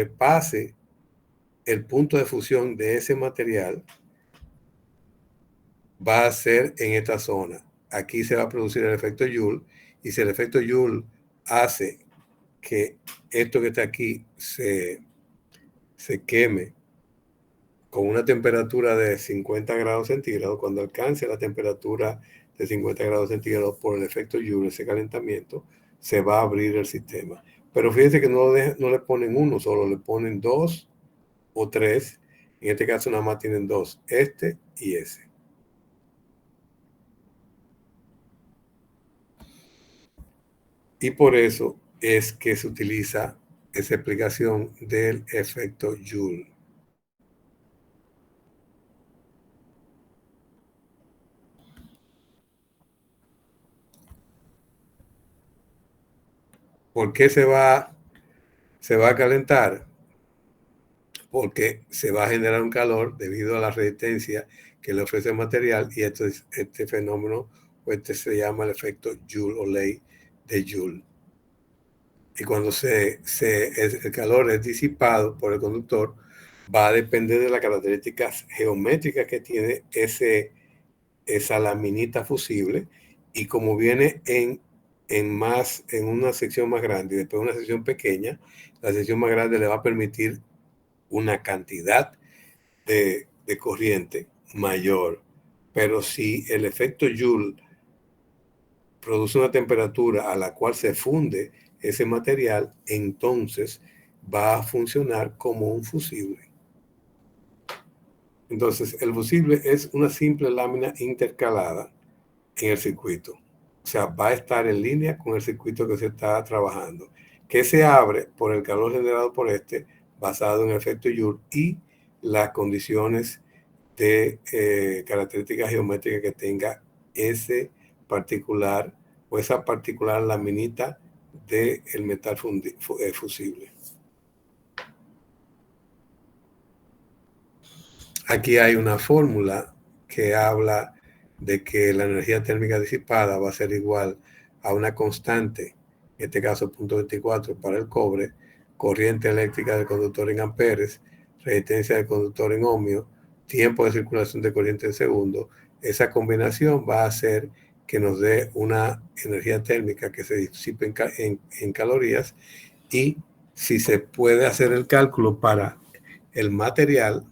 pase el punto de fusión de ese material va a ser en esta zona. Aquí se va a producir el efecto Joule, y si el efecto Joule hace que esto que está aquí se queme con una temperatura de 50 grados centígrados, cuando alcance la temperatura de 50 grados centígrados por el efecto Joule, ese calentamiento, se va a abrir el sistema. Pero fíjense que no le ponen uno solo, le ponen dos o tres. En este caso nada más tienen dos, este y ese. Y por eso es que se utiliza esa explicación del efecto Joule. ¿Por qué se va a calentar? Porque se va a generar un calor debido a la resistencia que le ofrece el material, y este fenómeno se llama el efecto Joule o ley de Joule. Y cuando el calor es disipado por el conductor, va a depender de las características geométricas que tiene esa laminita fusible, y como viene en una sección más grande y después una sección pequeña, la sección más grande le va a permitir una cantidad de corriente mayor. Pero si el efecto Joule produce una temperatura a la cual se funde ese material, entonces va a funcionar como un fusible. Entonces, el fusible es una simple lámina intercalada en el circuito. O sea, va a estar en línea con el circuito que se está trabajando, que se abre por el calor generado por basado en el efecto Joule y las condiciones de características geométricas que tenga ese particular o esa particular laminita del metal fusible. Aquí hay una fórmula que habla de que la energía térmica disipada va a ser igual a una constante, en este caso 0.24 para el cobre, corriente eléctrica del conductor en amperes, resistencia del conductor en ohmios, tiempo de circulación de corriente en segundo. Esa combinación va a hacer que nos dé una energía térmica que se disipe en calorías, y si se puede hacer el cálculo para el material,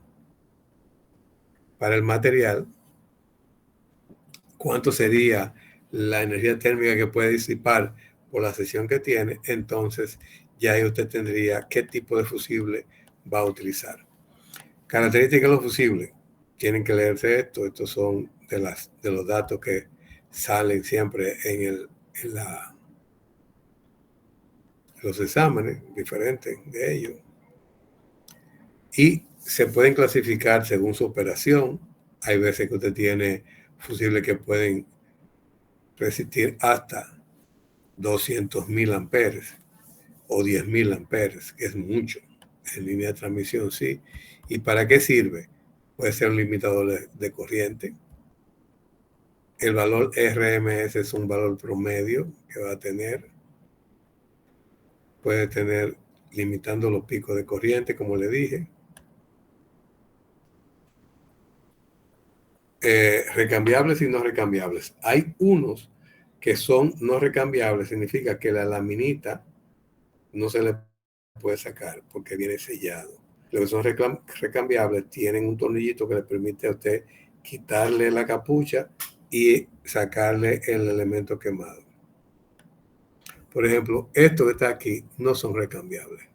cuánto sería la energía térmica que puede disipar por la sección que tiene, entonces ya ahí usted tendría qué tipo de fusible va a utilizar. Características de los fusibles. Tienen que leerse esto. Estos son de los datos que salen siempre en los exámenes diferentes de ellos. Y se pueden clasificar según su operación. Hay veces que usted tiene fusibles que pueden resistir hasta 200.000 amperes o 10.000 amperes, que es mucho en línea de transmisión, sí. ¿Y para qué sirve? Puede ser un limitador de corriente. El valor RMS es un valor promedio que va a tener. Puede tener limitando los picos de corriente, como le dije. Recambiables y no recambiables. Hay unos que son no recambiables, significa que la laminita no se le puede sacar porque viene sellado. Los que son recambiables tienen un tornillito que le permite a usted quitarle la capucha y sacarle el elemento quemado. Por ejemplo, esto que está aquí no son recambiables.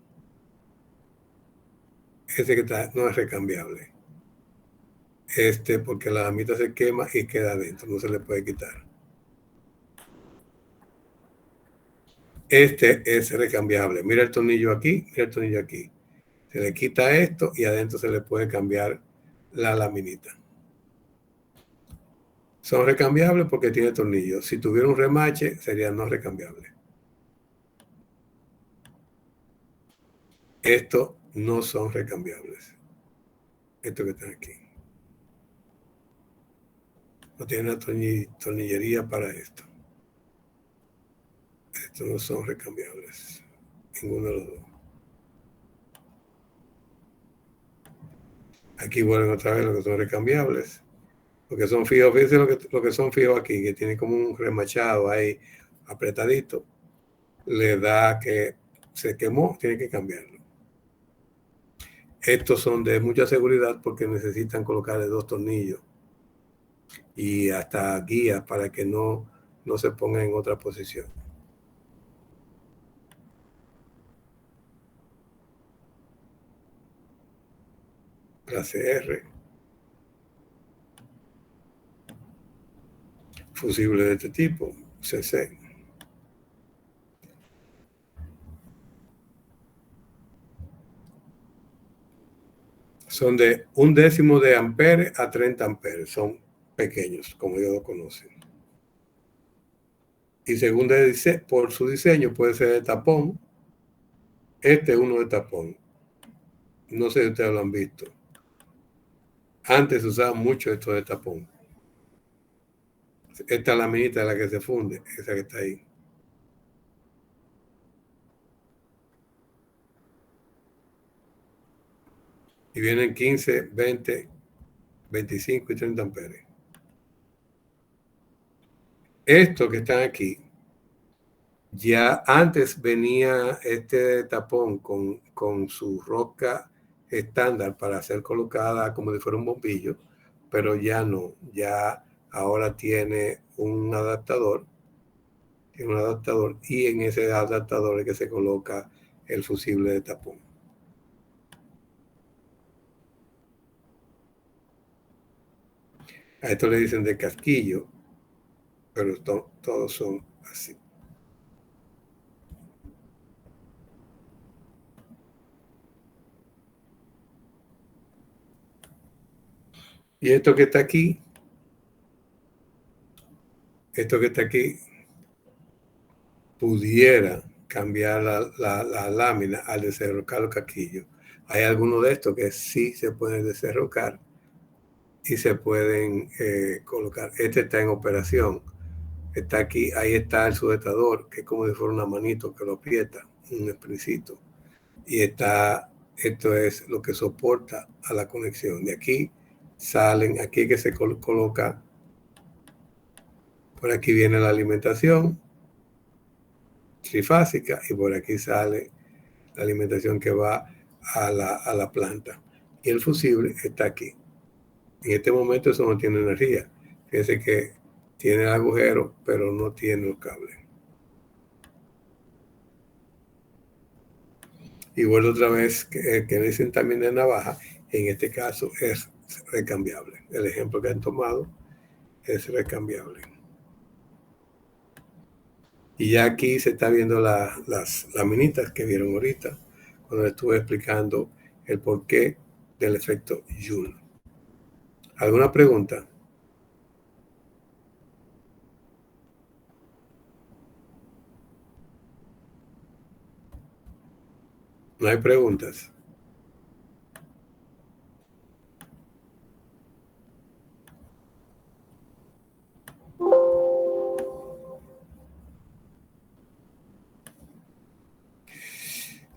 Este que está no es recambiable. Porque la lamita se quema y queda adentro, no se le puede quitar. Este es recambiable. Mira el tornillo aquí, mira el tornillo aquí. Se le quita esto y adentro se le puede cambiar la laminita. Son recambiables porque tiene tornillos. Si tuviera un remache, sería no recambiable. Estos no son recambiables. Estos que están aquí. No tienen una tornillería para esto. Estos no son recambiables. Ninguno de los dos. Aquí vuelven otra vez los que son recambiables. Los que son fijos, fíjense lo que son fijos aquí, que tienen como un remachado ahí apretadito. Le da que se quemó, tiene que cambiarlo. Estos son de mucha seguridad porque necesitan colocarle 2 tornillos y hasta guías para que no se ponga en otra posición. Clase R. Fusible de este tipo, CC. Son de 1/10 de ampere a 30 amperes. Son pequeños, como ellos lo conocen. Y según por su diseño, puede ser de tapón. Este es uno de tapón. No sé si ustedes lo han visto. Antes se usaba mucho esto de tapón. Esta laminita es la que se funde, esa que está ahí. Y vienen 15, 20, 25 y 30 amperes. Estos que están aquí, ya antes venía este tapón con su rosca estándar para ser colocada como si fuera un bombillo, pero ya no, ya ahora tiene un adaptador y en ese adaptador es que se coloca el fusible de tapón. A esto le dicen de casquillo, pero todos son así. Y esto que está aquí, pudiera cambiar la lámina al desenrocar los casquillos. Hay algunos de estos que sí se pueden desenrocar y se pueden colocar. Este está en operación. Está aquí, ahí está el sujetador, que es como si fuera una manito que lo aprieta, un spricito. Y esto es lo que soporta a la conexión. De aquí salen, aquí es que se coloca, por aquí viene la alimentación trifásica y por aquí sale la alimentación que va a la planta. Y el fusible está aquí. En este momento eso no tiene energía. Fíjense que tiene el agujero, pero no tiene los cables. Y vuelvo otra vez, que dicen también de navaja, en este caso es recambiable. El ejemplo que han tomado es recambiable. Y ya aquí se está viendo las laminitas que vieron ahorita, cuando estuve explicando el porqué del efecto Joule. ¿Alguna pregunta? No hay preguntas.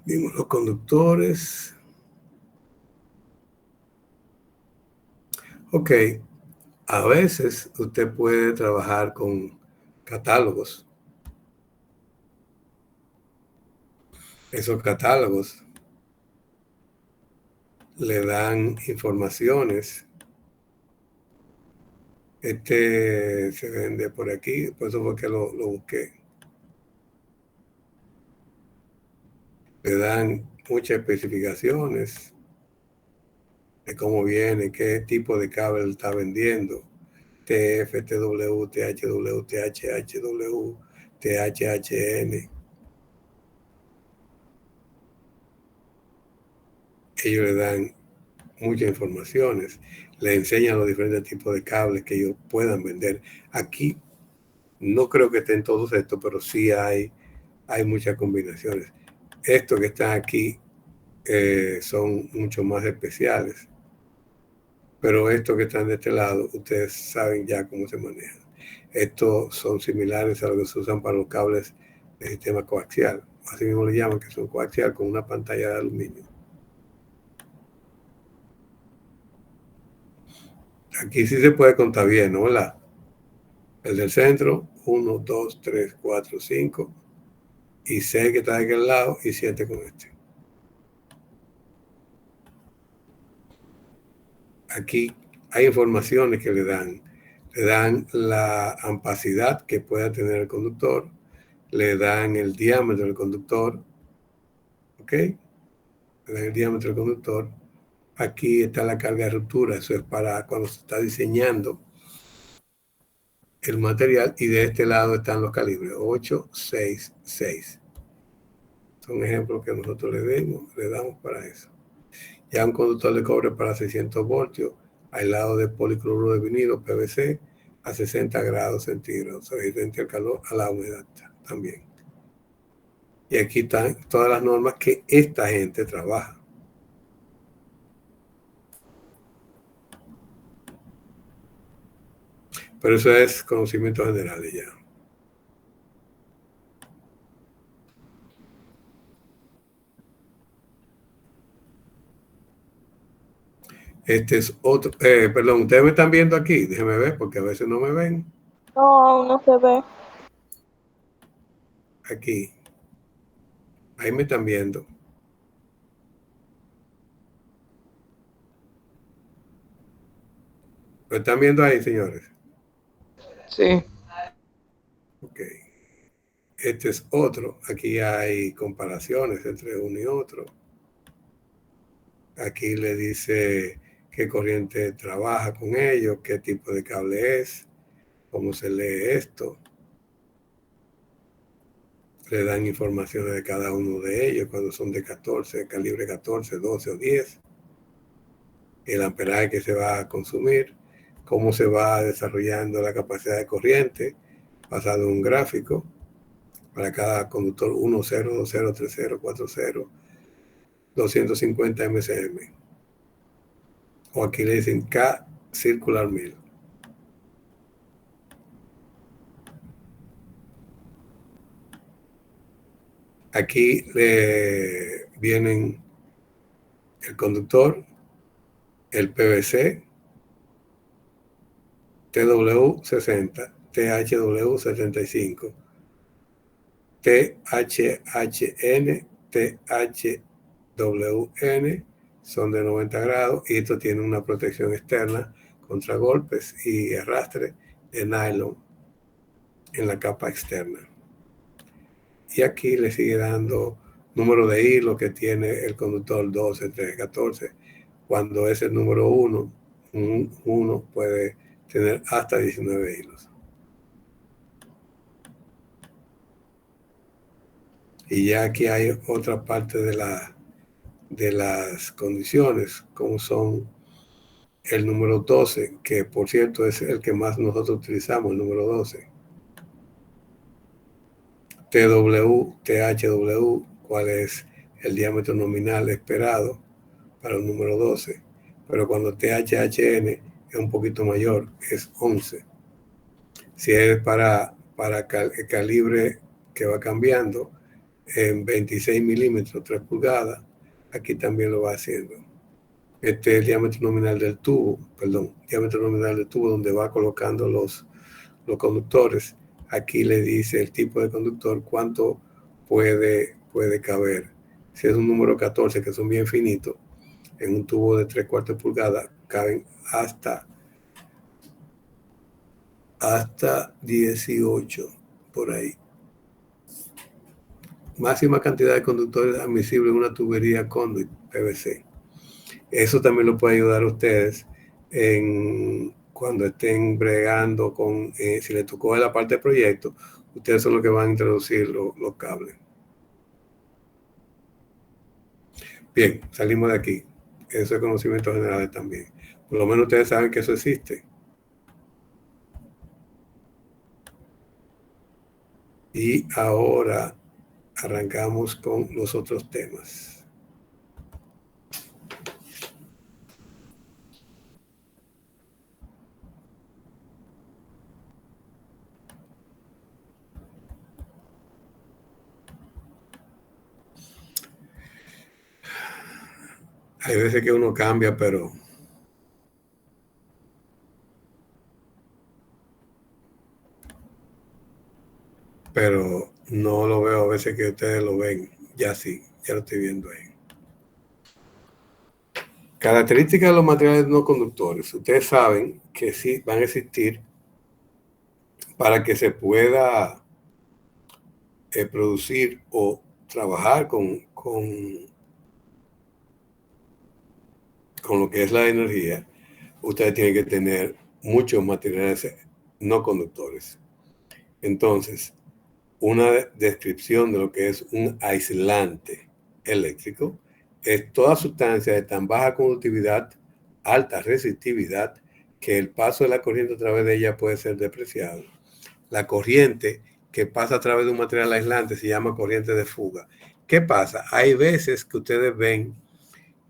Vimos los conductores. Ok, a veces usted puede trabajar con catálogos. Esos catálogos le dan informaciones. Este se vende por aquí, por eso fue que lo busqué. Le dan muchas especificaciones de cómo viene, qué tipo de cable está vendiendo. TF, TW, THW, THHW, THHN. Ellos le dan muchas informaciones, le enseñan los diferentes tipos de cables que ellos puedan vender. Aquí no creo que estén todos estos, pero sí hay muchas combinaciones. Estos que están aquí son mucho más especiales, pero estos que están de este lado, ustedes saben ya cómo se manejan. Estos son similares a lo que se usan para los cables de sistema coaxial, así mismo le llaman, que son coaxial con una pantalla de aluminio. Aquí sí se puede contar bien, ¿no? ¿Verdad? El del centro, 1, 2, 3, 4, 5 y 6 que está de aquel lado y 7 con este. Aquí hay informaciones que le dan la ampacidad que pueda tener el conductor, le dan el diámetro del conductor, ¿ok? Le dan el diámetro del conductor. Aquí está la carga de ruptura, eso es para cuando se está diseñando el material, y de este lado están los calibres 8, 6, 6. Son ejemplos que nosotros le damos para eso. Ya un conductor de cobre para 600 voltios, aislado de policloruro de vinilo, PVC, a 60 grados centígrados, resistente al calor, a la humedad también. Y aquí están todas las normas que esta gente trabaja. Pero eso es conocimiento general ya. Este es otro, perdón, ustedes me están viendo aquí, déjenme ver porque a veces no me ven. No, aún no se ve. Aquí, ahí me están viendo. ¿Lo están viendo ahí, señores? Sí. Ok. Este es otro. Aquí hay comparaciones entre uno y otro. Aquí le dice qué corriente trabaja con ellos, qué tipo de cable es, cómo se lee esto. Le dan informaciones de cada uno de ellos, cuando son de 14, calibre 14, 12 o 10. El amperaje que se va a consumir, cómo se va desarrollando la capacidad de corriente, basado en un gráfico, para cada conductor 1, 0, 2, 0, 3, 0, 4, 0, 250 MCM. O aquí le dicen K circular 1000. Aquí le vienen el conductor, el PVC, TW60, THW75, THHN, THWN, son de 90 grados y esto tiene una protección externa contra golpes y arrastre de nylon en la capa externa. Y aquí le sigue dando número de hilos que tiene el conductor 12, 13, 14. Cuando es el número 1, uno puede tener hasta 19 hilos. Y ya aquí hay otra parte de las condiciones, como son el número 12, que por cierto es el que más nosotros utilizamos, el número 12. TW, THW, cuál es el diámetro nominal esperado para el número 12. Pero cuando THHN es un poquito mayor, es 11. Si es para el calibre que va cambiando, en 26 milímetros, 3 pulgadas, aquí también lo va haciendo. Este es el diámetro nominal del tubo, diámetro nominal del tubo donde va colocando los conductores. Aquí le dice el tipo de conductor, cuánto puede caber. Si es un número 14, que son bien finitos, en un tubo de 3/4 pulgadas, caben hasta 18, por ahí. Máxima cantidad de conductores admisibles en una tubería conduit PVC. Eso también lo puede ayudar a ustedes cuando estén bregando con, si les tocó la parte de proyecto, ustedes son los que van a introducir los cables. Bien, salimos de aquí. Eso es conocimiento general también. Por lo menos ustedes saben que eso existe. Y ahora arrancamos con los otros temas. Hay veces que uno cambia, pero pero no lo veo a veces que ustedes lo ven. Ya sí, ya lo estoy viendo ahí. Características de los materiales no conductores. Ustedes saben que sí van a existir para que se pueda producir o trabajar con lo que es la energía. Ustedes tienen que tener muchos materiales no conductores. Entonces, una descripción de lo que es un aislante eléctrico es toda sustancia de tan baja conductividad, alta resistividad, que el paso de la corriente a través de ella puede ser despreciado. La corriente que pasa a través de un material aislante se llama corriente de fuga. ¿Qué pasa? Hay veces que ustedes ven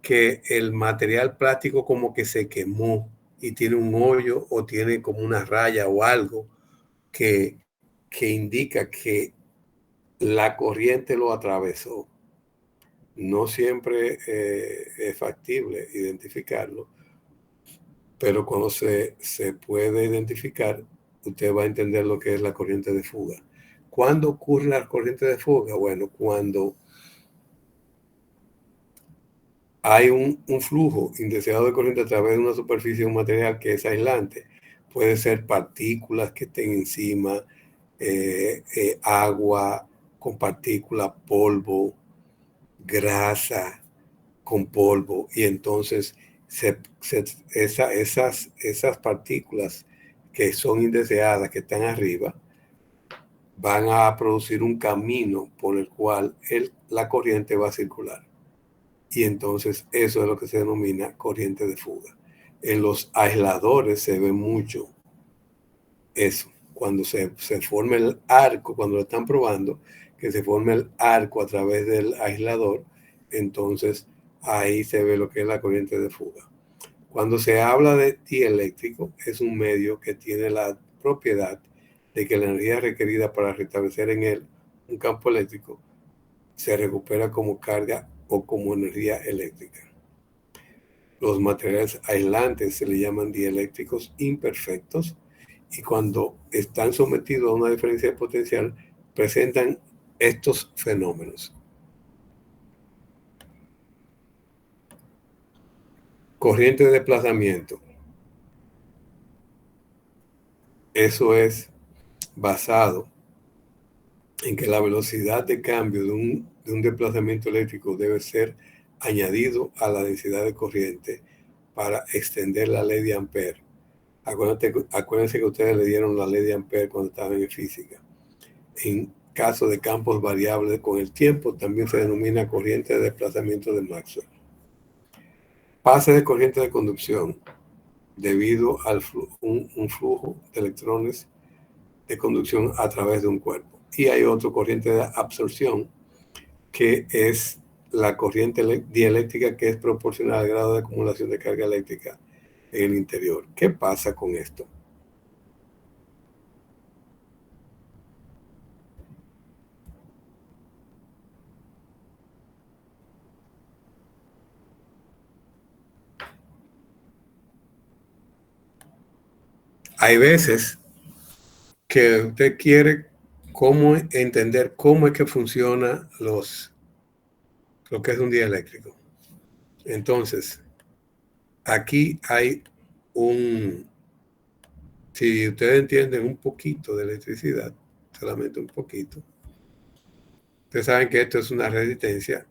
que el material plástico como que se quemó y tiene un hoyo o tiene como una raya o algo que indica que la corriente lo atravesó. No siempre es factible identificarlo, pero cuando se puede identificar, usted va a entender lo que es la corriente de fuga. ¿Cuándo ocurre la corriente de fuga? Bueno, cuando hay un flujo indeseado de corriente a través de una superficie de un material que es aislante. Puede ser partículas que estén encima, agua con partículas, polvo, grasa con polvo, y entonces esas partículas que son indeseadas, que están arriba, van a producir un camino por el cual la corriente va a circular. Y entonces eso es lo que se denomina corriente de fuga. En los aisladores se ve mucho eso. Cuando se forma el arco, cuando lo están probando, que se forma el arco a través del aislador, entonces ahí se ve lo que es la corriente de fuga. Cuando se habla de dieléctrico, es un medio que tiene la propiedad de que la energía requerida para restablecer en él un campo eléctrico se recupera como carga o como energía eléctrica. Los materiales aislantes se le llaman dieléctricos imperfectos, y cuando están sometidos a una diferencia de potencial presentan estos fenómenos. Corriente de desplazamiento. Eso es basado en que la velocidad de cambio de un desplazamiento eléctrico debe ser añadido a la densidad de corriente para extender la ley de Ampère. Acuérdense que ustedes le dieron la ley de Ampère cuando estaban en física. En caso de campos variables con el tiempo, también se denomina corriente de desplazamiento de Maxwell. Pase de corriente de conducción debido a un flujo de electrones de conducción a través de un cuerpo. Y hay otra corriente de absorción, que es la corriente dieléctrica, que es proporcional al grado de acumulación de carga eléctrica en el interior. ¿Qué pasa con esto? Hay veces que usted quiere entender cómo es que funciona lo que es un dieléctrico. Entonces, aquí hay si ustedes entienden un poquito de electricidad, solamente un poquito, ustedes saben que esto es una resistencia,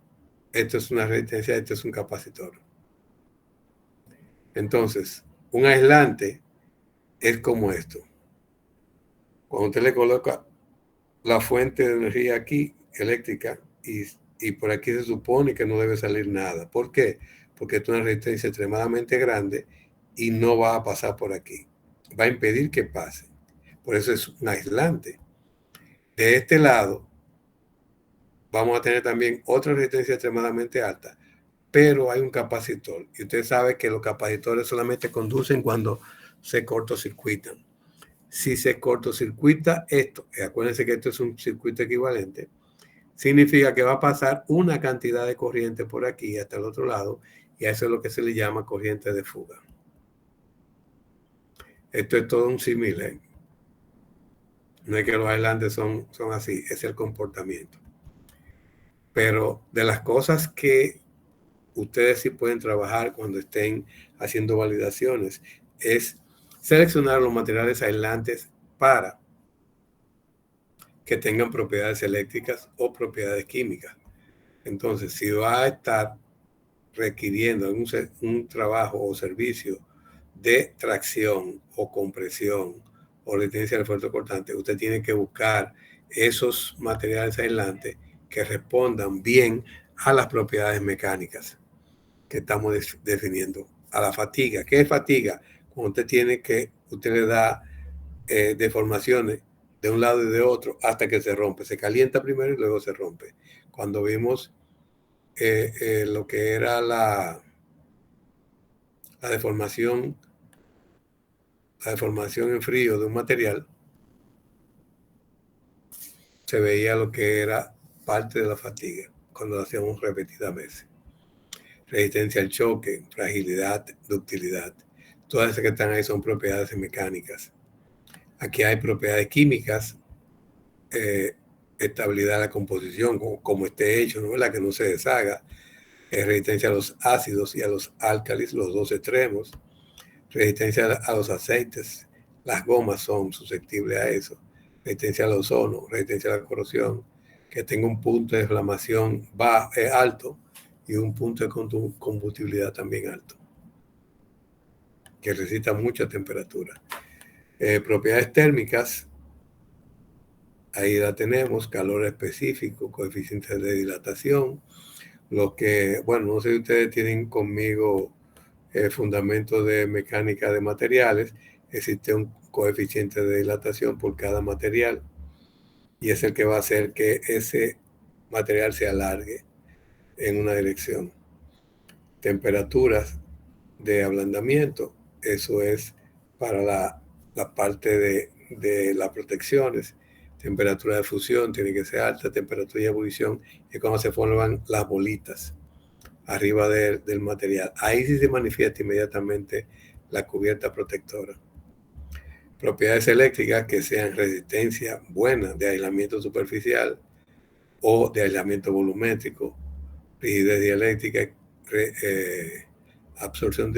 esto es una resistencia, esto es un capacitor. Entonces, un aislante es como esto. Cuando usted le coloca la fuente de energía aquí, eléctrica, y por aquí se supone que no debe salir nada. ¿Por qué? Porque es una resistencia extremadamente grande y no va a pasar por aquí. Va a impedir que pase. Por eso es un aislante. De este lado, vamos a tener también otra resistencia extremadamente alta, pero hay un capacitor. Y usted sabe que los capacitores solamente conducen cuando se cortocircuitan. Si se cortocircuita esto, acuérdense que esto es un circuito equivalente, significa que va a pasar una cantidad de corriente por aquí hasta el otro lado, y a eso es lo que se le llama corriente de fuga. Esto es todo un símil. No es que los aislantes son así, es el comportamiento. Pero de las cosas que ustedes sí pueden trabajar cuando estén haciendo validaciones es seleccionar los materiales aislantes para que tengan propiedades eléctricas o propiedades químicas. Entonces, si va a estar requiriendo un trabajo o servicio de tracción o compresión o resistencia al esfuerzo cortante, usted tiene que buscar esos materiales aislantes que respondan bien a las propiedades mecánicas que estamos definiendo. A la fatiga. ¿Qué es fatiga? Cuando usted le da deformaciones de un lado y de otro hasta que se rompe. Se calienta primero y luego se rompe. Cuando vimos lo que era la deformación en frío de un material, se veía lo que era parte de la fatiga cuando lo hacíamos repetidas veces. Resistencia al choque, fragilidad, ductilidad. Todas esas que están ahí son propiedades mecánicas. Aquí hay propiedades químicas, estabilidad de la composición, como esté hecho, ¿no? La que no se deshaga, resistencia a los ácidos y a los álcalis, los dos extremos, resistencia a los aceites, las gomas son susceptibles a eso, resistencia al ozono, resistencia a la corrosión, que tenga un punto de inflamación alto y un punto de combustibilidad también alto, que resista mucha temperatura. Propiedades térmicas, ahí la tenemos, calor específico, coeficientes de dilatación, lo que, bueno, no sé si ustedes tienen conmigo fundamentos de mecánica de materiales, existe un coeficiente de dilatación por cada material y es el que va a hacer que ese material se alargue en una dirección. Temperaturas de ablandamiento, eso es para la parte de las protecciones. Temperatura de fusión tiene que ser alta, temperatura de ebullición es cuando se forman las bolitas arriba del material. Ahí sí se manifiesta inmediatamente la cubierta protectora. Propiedades eléctricas que sean resistencia buena de aislamiento superficial o de aislamiento volumétrico, rigidez dieléctrica, absorción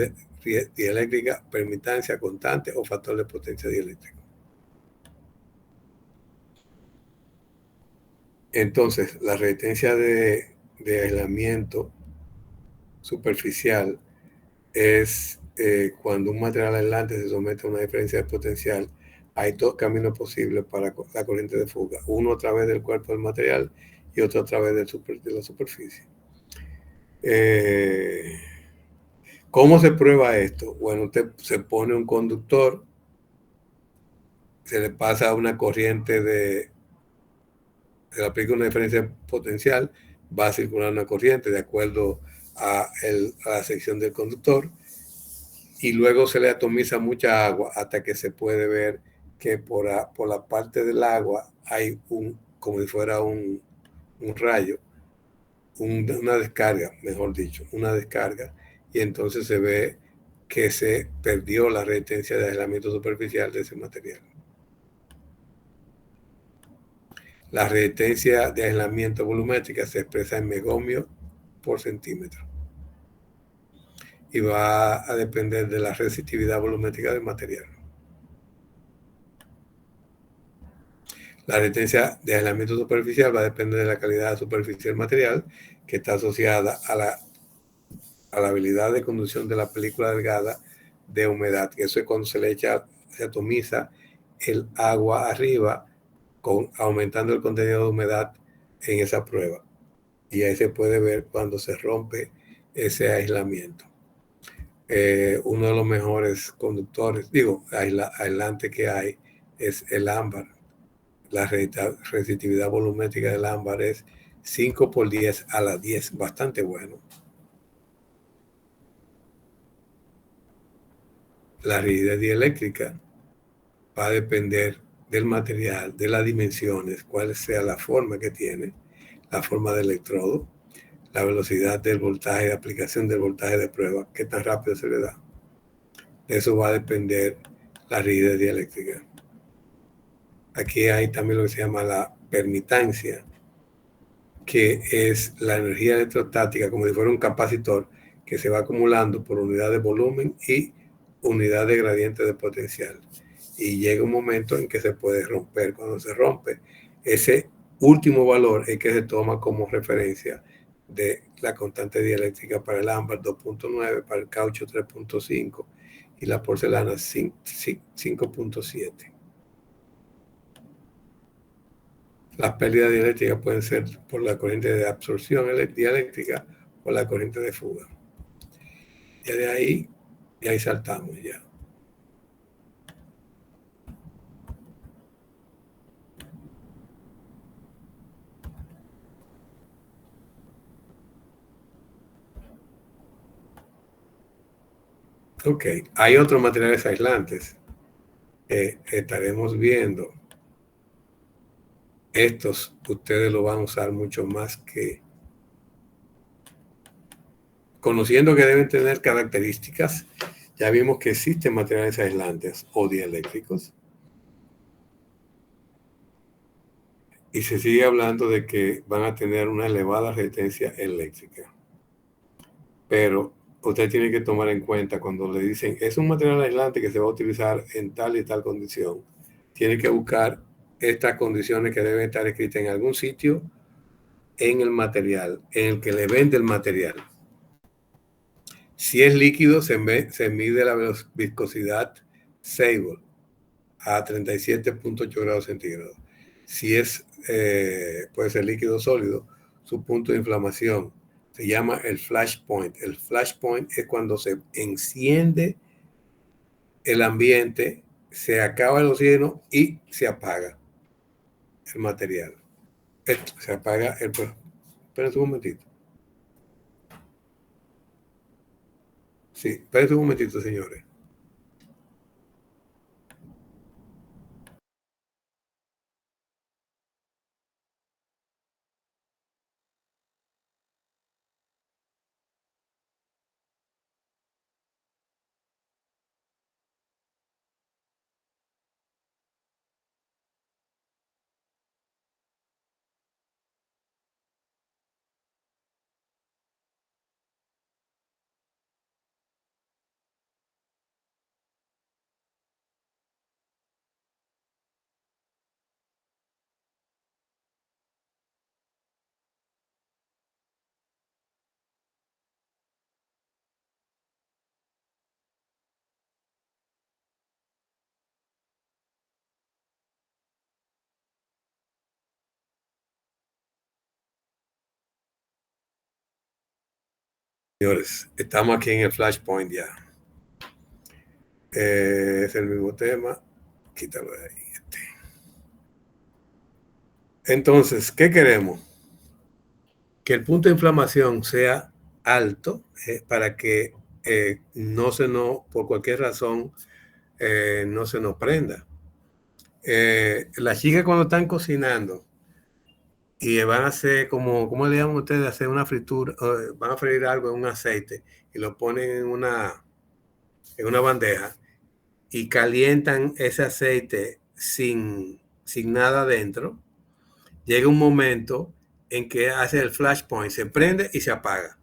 dieléctrica, permitancia constante o factor de potencia dieléctrica. Entonces, la resistencia de aislamiento superficial es cuando un material aislante se somete a una diferencia de potencial. Hay dos caminos posibles para la corriente de fuga, uno a través del cuerpo del material y otro a través de la superficie. ¿Cómo se prueba esto? Bueno, usted se pone un conductor, se le pasa una corriente se le aplica una diferencia potencial, va a circular una corriente de acuerdo a la sección del conductor y luego se le atomiza mucha agua hasta que se puede ver que por la parte del agua hay como si fuera un rayo, una descarga, mejor dicho, una descarga, y entonces se ve que se perdió la resistencia de aislamiento superficial de ese material. La resistencia de aislamiento volumétrica se expresa en megomios por centímetro y va a depender de la resistividad volumétrica del material. La resistencia de aislamiento superficial va a depender de la calidad de la superficie del material, que está asociada a la habilidad de conducción de la película delgada de humedad, que eso es cuando se atomiza el agua arriba, aumentando el contenido de humedad en esa prueba. Y ahí se puede ver cuando se rompe ese aislamiento. Uno de los mejores conductores, aislante que hay, es el ámbar. La resistividad volumétrica del ámbar es 5/10⁻10, bastante bueno. La rigidez dieléctrica va a depender del material, de las dimensiones, cuál sea la forma que tiene, la forma del electrodo, la velocidad del voltaje de aplicación del voltaje de prueba, qué tan rápido se le da. De eso va a depender la rigidez dieléctrica. Aquí hay también lo que se llama la permitancia, que es la energía electrostática, como si fuera un capacitor que se va acumulando por unidad de volumen y unidad de gradiente de potencial. Y llega un momento en que se puede romper. Cuando se rompe, ese último valor es que se toma como referencia de la constante dieléctrica para el ámbar 2.9, para el caucho 3.5 y la porcelana 5.7. Las pérdidas dieléctricas pueden ser por la corriente de absorción dieléctrica o la corriente de fuga. Y de ahí saltamos ya. Ok, hay otros materiales aislantes que estaremos viendo. Estos ustedes lo van a usar mucho más que conociendo que deben tener características. Ya vimos que existen materiales aislantes o dieléctricos. Y se sigue hablando de que van a tener una elevada resistencia eléctrica. Pero usted tiene que tomar en cuenta cuando le dicen es un material aislante que se va a utilizar en tal y tal condición, tiene que buscar estas condiciones que deben estar escritas en algún sitio en el material, en el que le vende el material. Si es líquido, se mide la viscosidad Sable a 37.8 grados centígrados. Si es, puede ser líquido sólido, su punto de inflamación se llama el flash point. El flash point es cuando se enciende el ambiente, se acaba el oxígeno y se apaga el material. Esto, se apaga el... Esperen un momentito. Sí, esperen un momentito, señores. Señores, estamos aquí en el flashpoint ya. Es el mismo tema. Quítalo de ahí. Entonces, ¿qué queremos? Que el punto de inflamación sea alto para que no se nos, por cualquier razón, no se nos prenda. Las chicas cuando están cocinando y van a hacer como, ¿cómo le llaman ustedes? Hacer una fritura, van a freír algo en un aceite y lo ponen en una bandeja y calientan ese aceite sin nada dentro. Llega un momento en que hace el flashpoint, se prende y se apaga.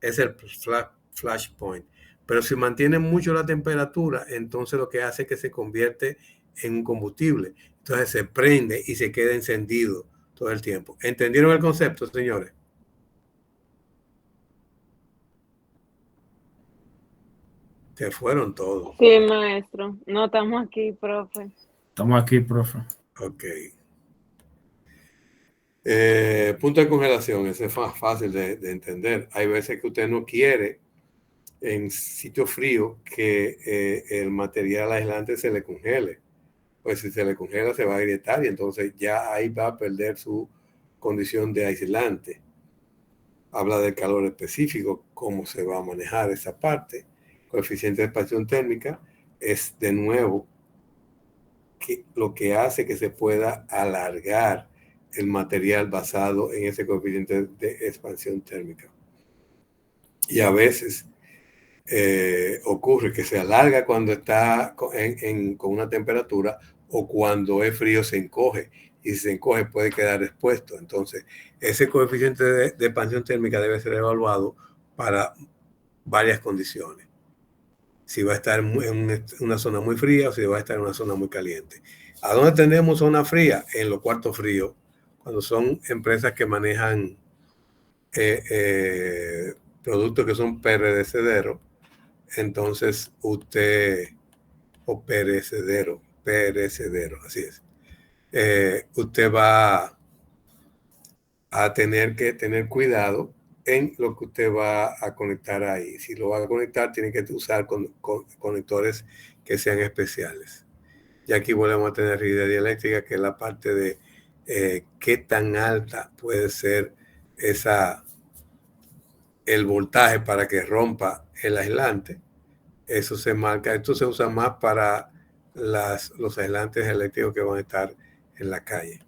Es el flashpoint. Pero si mantiene mucho la temperatura, entonces lo que hace es que se convierte en un combustible. Entonces se prende y se queda encendido todo el tiempo. ¿Entendieron el concepto, señores? Se fueron todos. Sí, maestro. No estamos aquí, profe. Estamos aquí, profe. Ok. Punto de congelación, ese es más fácil de entender. Hay veces que usted no quiere en sitio frío que el material aislante se le congele. Pues si se le congela se va a agrietar y entonces ya ahí va a perder su condición de aislante. Habla del calor específico, cómo se va a manejar esa parte. Coeficiente de expansión térmica es de nuevo lo que hace que se pueda alargar el material basado en ese coeficiente de expansión térmica. Y a veces ocurre que se alarga cuando está con una temperatura o cuando es frío se encoge, y si se encoge puede quedar expuesto. Entonces, ese coeficiente de expansión térmica debe ser evaluado para varias condiciones. Si va a estar en una zona muy fría o si va a estar en una zona muy caliente. ¿A dónde tenemos zona fría? En los cuartos fríos, cuando son empresas que manejan productos que son perecederos. Entonces usted, o perecedero, así es. Usted va a tener que tener cuidado en lo que usted va a conectar ahí. Si lo va a conectar, tiene que usar conectores que sean especiales. Y aquí volvemos a tener rigidez dieléctrica, que es la parte de qué tan alta puede ser el voltaje para que rompa el aislante. Eso se marca. Esto se usa más para los aislantes eléctricos que van a estar en la calle.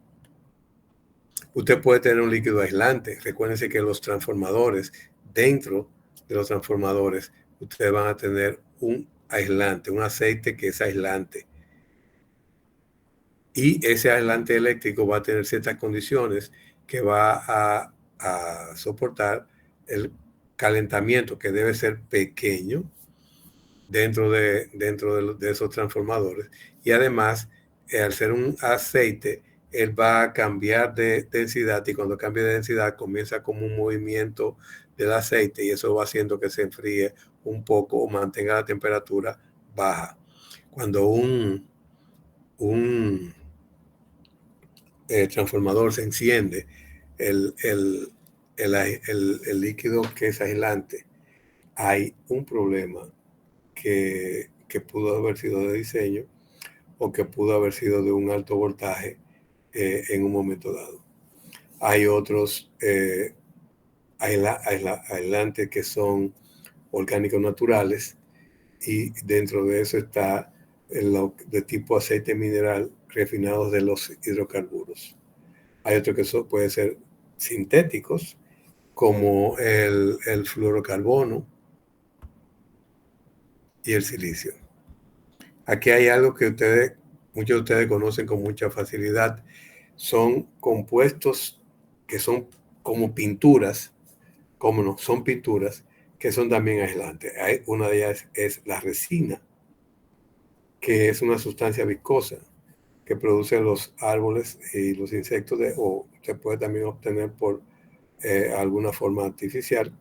Usted puede tener un líquido aislante. Recuérdense que los transformadores, dentro de los transformadores, ustedes van a tener un aislante, un aceite que es aislante. Y ese aislante eléctrico va a tener ciertas condiciones que va a soportar el calentamiento, que debe ser pequeño dentro de esos transformadores. Y además, al ser un aceite, él va a cambiar de densidad, y cuando cambia de densidad comienza como un movimiento del aceite, y eso va haciendo que se enfríe un poco o mantenga la temperatura baja. Cuando un transformador se enciende, el líquido que es aislante, hay un problema que pudo haber sido de diseño o que pudo haber sido de un alto voltaje en un momento dado. Hay otros aislantes que son orgánicos naturales, y dentro de eso está de tipo aceite mineral refinados de los hidrocarburos. Hay otros que pueden ser sintéticos, como el fluorocarbono y el silicio. Aquí hay algo que muchos de ustedes conocen con mucha facilidad. Son compuestos que son como pinturas, como no, son pinturas que son también aislantes. Una de ellas es la resina, que es una sustancia viscosa que producen los árboles y los insectos, o se puede también obtener por alguna forma artificial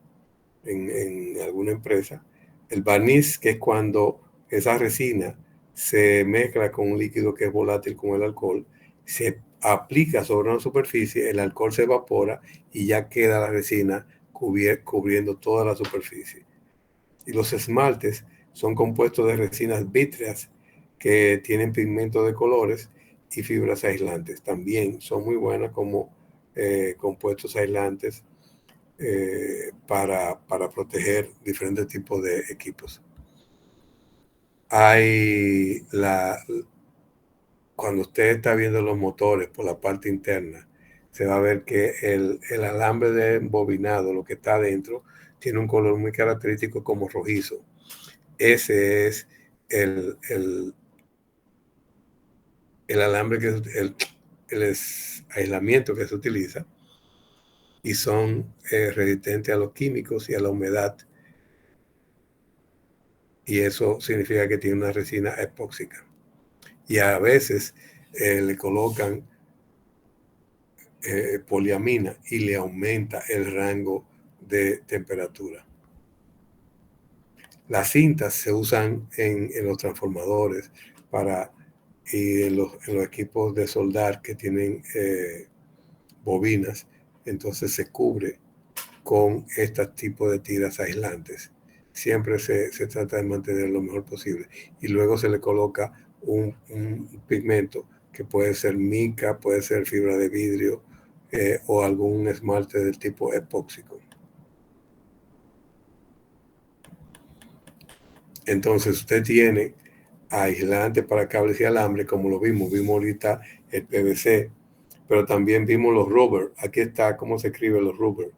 en alguna empresa. El barniz, que es cuando esa resina se mezcla con un líquido que es volátil como el alcohol, se aplica sobre una superficie, el alcohol se evapora y ya queda la resina cubriendo toda la superficie. Y los esmaltes son compuestos de resinas vítreas que tienen pigmentos de colores y fibras aislantes. También son muy buenas como compuestos aislantes para proteger diferentes tipos de equipos. Cuando usted está viendo los motores por la parte interna, se va a ver que el alambre de embobinado, lo que está adentro, tiene un color muy característico como rojizo. Ese es el alambre el aislamiento que se utiliza, y son resistentes a los químicos y a la humedad, y eso significa que tiene una resina epóxica. Y a veces le colocan poliamina y le aumenta el rango de temperatura. Las cintas se usan en los transformadores y en los equipos de soldar que tienen bobinas. Entonces se cubre con este tipo de tiras aislantes. Siempre se trata de mantener lo mejor posible. Y luego se le coloca un pigmento que puede ser mica, puede ser fibra de vidrio o algún esmalte del tipo epóxico. Entonces usted tiene aislante para cables y alambre, como lo vimos ahorita el PVC, pero también vimos los rubber. Aquí está cómo se escribe los rubber.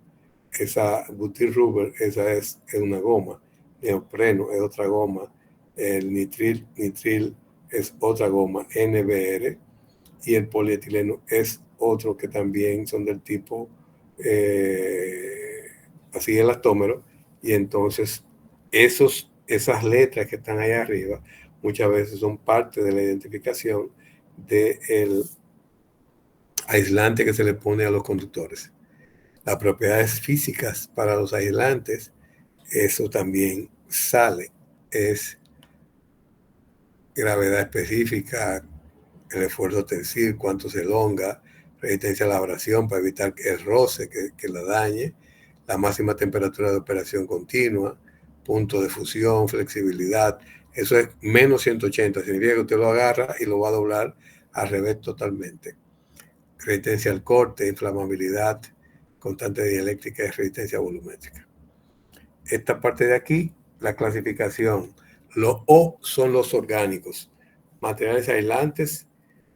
Esa butyl rubber, esa es una goma. Neopreno es otra goma. El nitril es otra goma NBR, y el polietileno es otro que también son del tipo así elastómero, y entonces esas letras que están ahí arriba muchas veces son parte de la identificación del aislante que se le pone a los conductores. Las propiedades físicas para los aislantes, eso también sale, es gravedad específica, el esfuerzo tensil, cuánto se elonga, resistencia a la abrasión para evitar el roce que la dañe, la máxima temperatura de operación continua, punto de fusión, flexibilidad. Eso es menos 180, significa que usted lo agarra y lo va a doblar al revés totalmente. Resistencia al corte, inflamabilidad, constante dieléctrica y resistencia volumétrica. Esta parte de aquí, la clasificación. Los O son los orgánicos, materiales aislantes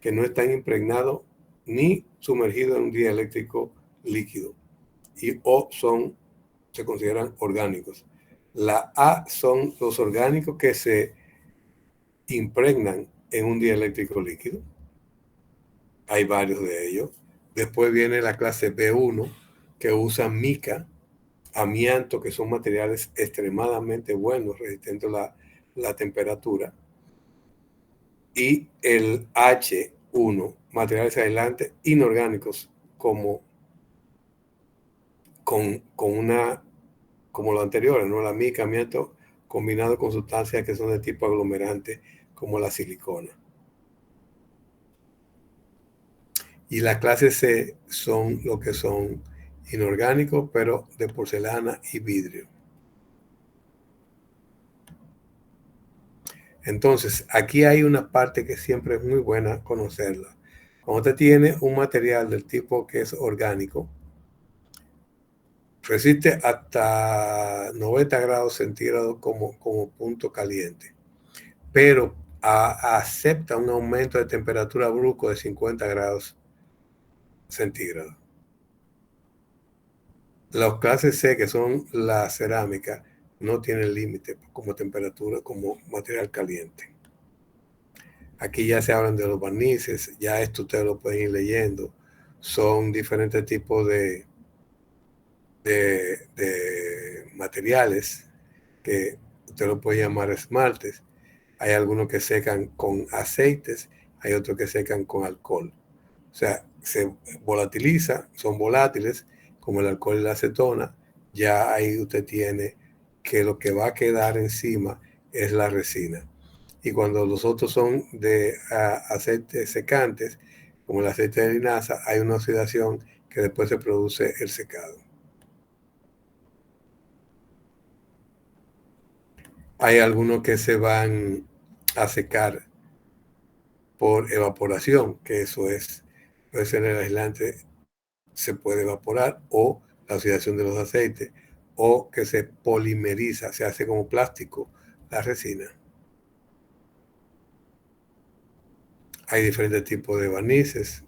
que no están impregnados ni sumergidos en un dieléctrico líquido. Y O se consideran orgánicos. La A son los orgánicos que se impregnan en un dieléctrico líquido. Hay varios de ellos. Después viene la clase B1, que usa mica, amianto, que son materiales extremadamente buenos, resistentes a la temperatura. Y el H1, materiales aislantes inorgánicos, como lo anterior, ¿no? La mica, amianto, combinado con sustancias que son de tipo aglomerante, como la silicona. Y la clase C son lo que son inorgánicos, pero de porcelana y vidrio. Entonces, aquí hay una parte que siempre es muy buena conocerla. Cuando usted tiene un material del tipo que es orgánico, resiste hasta 90 grados centígrados como punto caliente, pero acepta un aumento de temperatura brusco de 50 grados centígrados. Las clases C, que son la cerámica, no tienen límite como temperatura, como material caliente. Aquí ya se hablan de los barnices, ya esto ustedes lo pueden ir leyendo. Son diferentes tipos de materiales que usted lo puede llamar esmaltes. Hay algunos que secan con aceites, hay otros que secan con alcohol. O sea, se volatiliza, son volátiles, como el alcohol y la acetona. Ya ahí usted tiene que lo que va a quedar encima es la resina. Y cuando los otros son de aceites secantes, como el aceite de linaza, hay una oxidación que después se produce el secado. Hay algunos que se van a secar por evaporación, que eso puede ser el aislante, se puede evaporar, o la oxidación de los aceites, o que se polimeriza, se hace como plástico la resina. Hay diferentes tipos de barnices,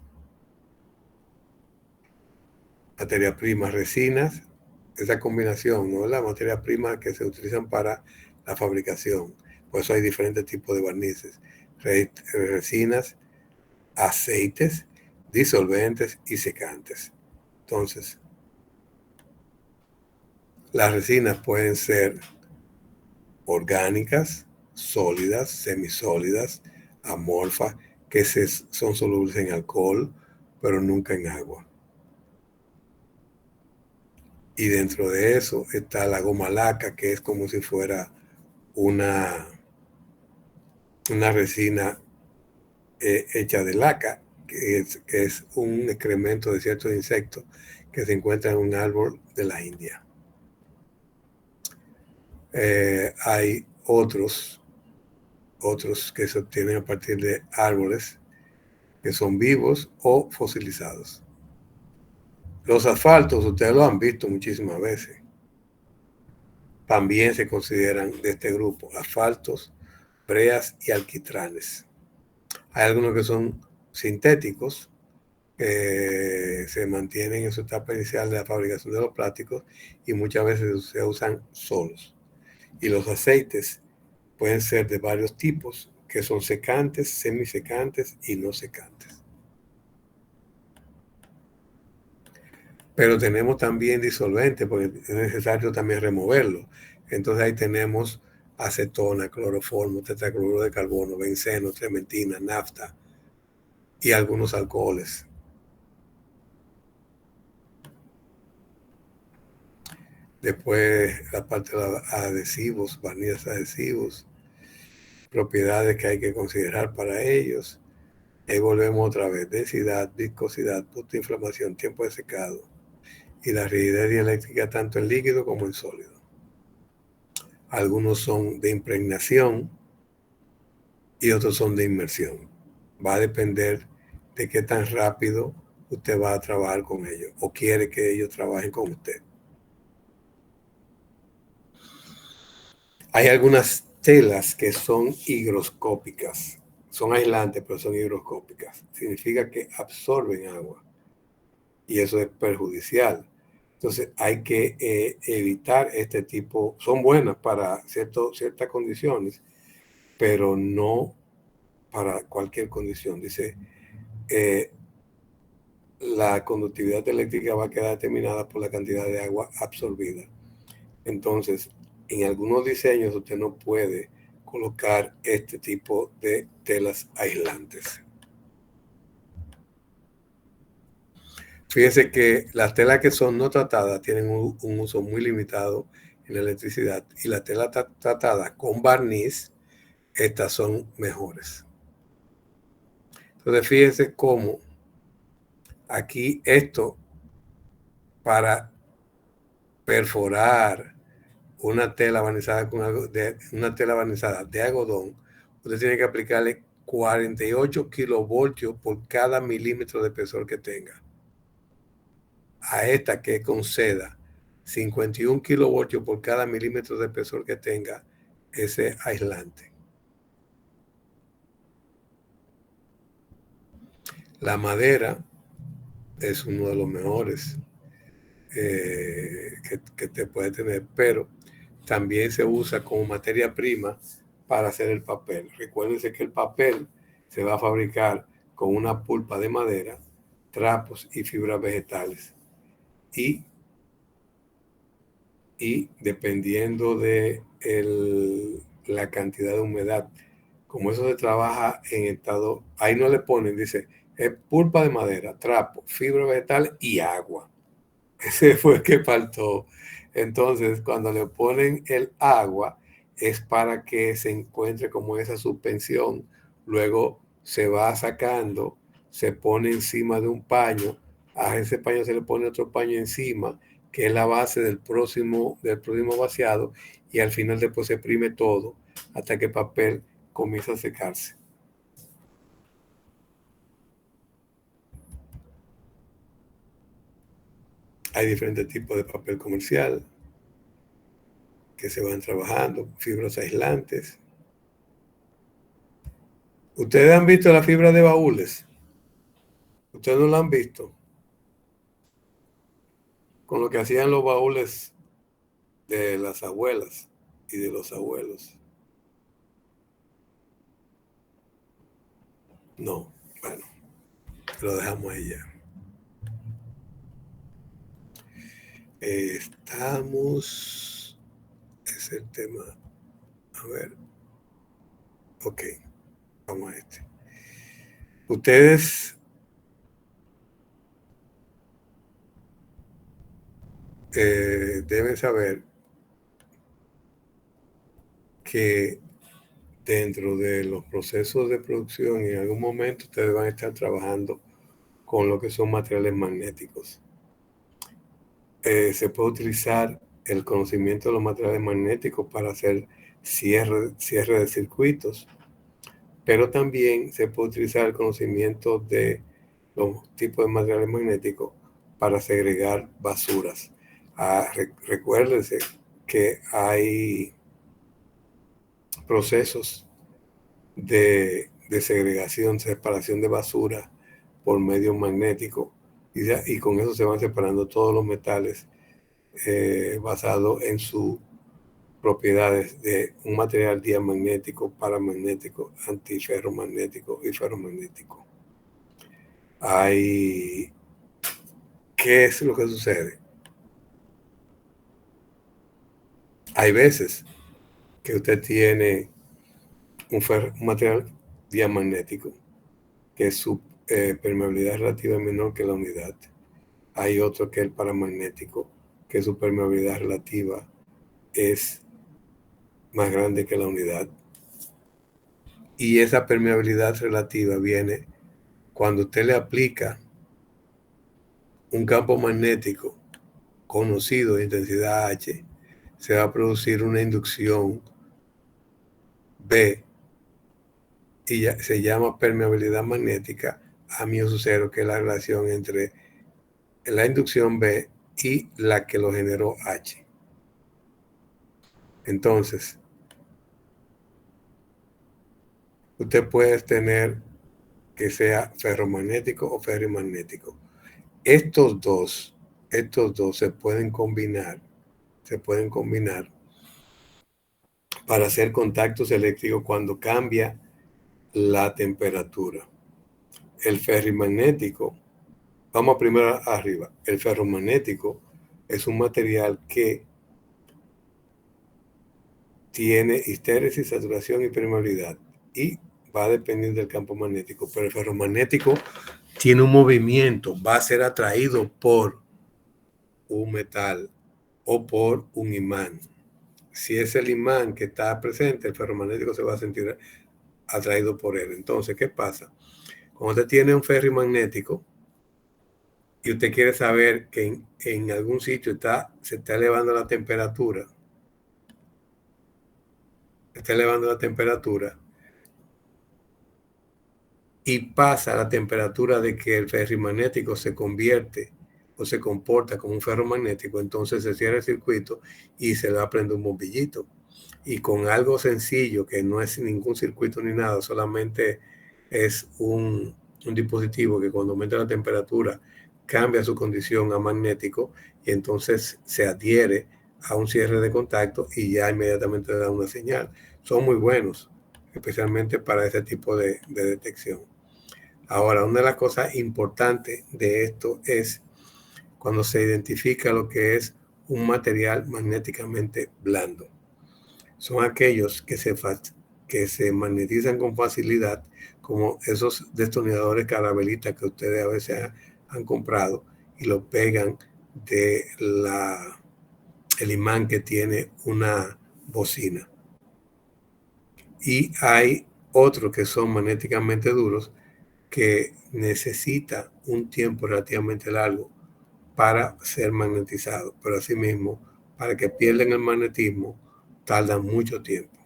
materia prima, resinas, esa combinación, ¿no? La materia prima que se utilizan para la fabricación. Por eso hay diferentes tipos de barnices, resinas, aceites, disolventes y secantes. Entonces, las resinas pueden ser orgánicas, sólidas, semisólidas, amorfas, que son solubles en alcohol, pero nunca en agua. Y dentro de eso está la goma laca, que es como si fuera una resina hecha de laca, que es un excremento de ciertos insectos que se encuentra en un árbol de la India. Hay otros que se obtienen a partir de árboles que son vivos o fosilizados. Los asfaltos, ustedes lo han visto muchísimas veces. También se consideran de este grupo, asfaltos, breas y alquitranes. Hay algunos que son sintéticos, que se mantienen en su etapa inicial de la fabricación de los plásticos y muchas veces se usan solos. Y los aceites pueden ser de varios tipos, que son secantes, semisecantes y no secantes. Pero tenemos también disolventes, porque es necesario también removerlo. Entonces ahí tenemos acetona, cloroformo, tetracloruro de carbono, benceno, trementina, nafta y algunos alcoholes. Después la parte de los adhesivos, barnices adhesivos, propiedades que hay que considerar para ellos. Ahí volvemos otra vez: densidad, viscosidad, punto de inflamación, tiempo de secado y la rigidez dieléctrica tanto en líquido como en sólido. Algunos son de impregnación y otros son de inmersión. Va a depender de qué tan rápido usted va a trabajar con ellos o quiere que ellos trabajen con usted. Hay algunas telas que son higroscópicas. Son aislantes, pero son higroscópicas. Significa que absorben agua y eso es perjudicial. Entonces hay que evitar este tipo. Son buenas para ciertas condiciones, pero no para cualquier condición. Dice, la conductividad eléctrica va a quedar determinada por la cantidad de agua absorbida. Entonces, en algunos diseños usted no puede colocar este tipo de telas aislantes. Fíjese que las telas que son no tratadas tienen un uso muy limitado en la electricidad, y las telas tratadas con barniz, estas son mejores. Entonces fíjese cómo aquí esto, para perforar una tela barnizada una tela barnizada de algodón, usted tiene que aplicarle 48 kilovoltios por cada milímetro de espesor que tenga. A esta que conceda 51 kilovoltios por cada milímetro de espesor que tenga ese aislante. La madera es uno de los mejores que te puede tener, pero también se usa como materia prima para hacer el papel. Recuérdense que el papel se va a fabricar con una pulpa de madera, trapos y fibras vegetales. Y dependiendo de la cantidad de humedad, como eso se trabaja en estado, ahí no le ponen, dice, es pulpa de madera, trapo, fibra vegetal y agua. Ese fue el que faltó. Entonces, cuando le ponen el agua, es para que se encuentre como esa suspensión. Luego se va sacando, se pone encima de un paño. A ese paño se le pone otro paño encima, que es la base del próximo vaciado, y al final después se exprime todo hasta que el papel comienza a secarse. Hay diferentes tipos de papel comercial que se van trabajando, fibras aislantes. ¿Ustedes han visto la fibra de baúles? ¿Ustedes no la han visto? Con lo que hacían los baúles de las abuelas y de los abuelos. No, bueno, lo dejamos ahí ya. Estamos, es el tema, a ver, ok, vamos a este. Ustedes deben saber que dentro de los procesos de producción, en algún momento ustedes van a estar trabajando con lo que son materiales magnéticos. Se puede utilizar el conocimiento de los materiales magnéticos para hacer cierre de circuitos, pero también se puede utilizar el conocimiento de los tipos de materiales magnéticos para segregar basuras. Recuérdense que hay procesos de segregación, separación de basura por medio magnético, y con eso se van separando todos los metales basados en su propiedades de un material diamagnético, paramagnético, antiferromagnético y ferromagnético. ¿Qué es lo que sucede? Hay veces que usted tiene un material diamagnético que su permeabilidad relativa es menor que la unidad. Hay otro que es el paramagnético, que su permeabilidad relativa es más grande que la unidad. Y esa permeabilidad relativa viene cuando usted le aplica un campo magnético conocido de intensidad H, se va a producir una inducción B y ya se llama permeabilidad magnética A-0, que es la relación entre la inducción B y la que lo generó H. Entonces, usted puede tener que sea ferromagnético o ferrimagnético. Estos dos se pueden combinar para hacer contactos eléctricos cuando cambia la temperatura. El ferrimagnético, vamos primero arriba, el ferromagnético es un material que tiene histéresis, saturación y permeabilidad y va a depender del campo magnético, pero el ferromagnético tiene un movimiento, va a ser atraído por un metal o por un imán. Si es el imán que está presente, el ferromagnético se va a sentir atraído por él. Entonces, ¿qué pasa? Cuando usted tiene un ferrimagnético y usted quiere saber que en algún sitio se está elevando la temperatura, y pasa la temperatura de que el ferrimagnético se convierte o se comporta como un ferromagnético, entonces se cierra el circuito y se le va a prender un bombillito. Y con algo sencillo, que no es ningún circuito ni nada, solamente es un dispositivo que cuando aumenta la temperatura cambia su condición a magnético y entonces se adhiere a un cierre de contacto y ya inmediatamente da una señal. Son muy buenos, especialmente para ese tipo de detección. Ahora, una de las cosas importantes de esto es cuando se identifica lo que es un material magnéticamente blando. Son aquellos que se magnetizan con facilidad, como esos destornilladores carabelitas que ustedes a veces han comprado y lo pegan de el imán que tiene una bocina. Y hay otros que son magnéticamente duros que necesita un tiempo relativamente largo para ser magnetizado, pero asimismo, para que pierdan el magnetismo, tardan mucho tiempo.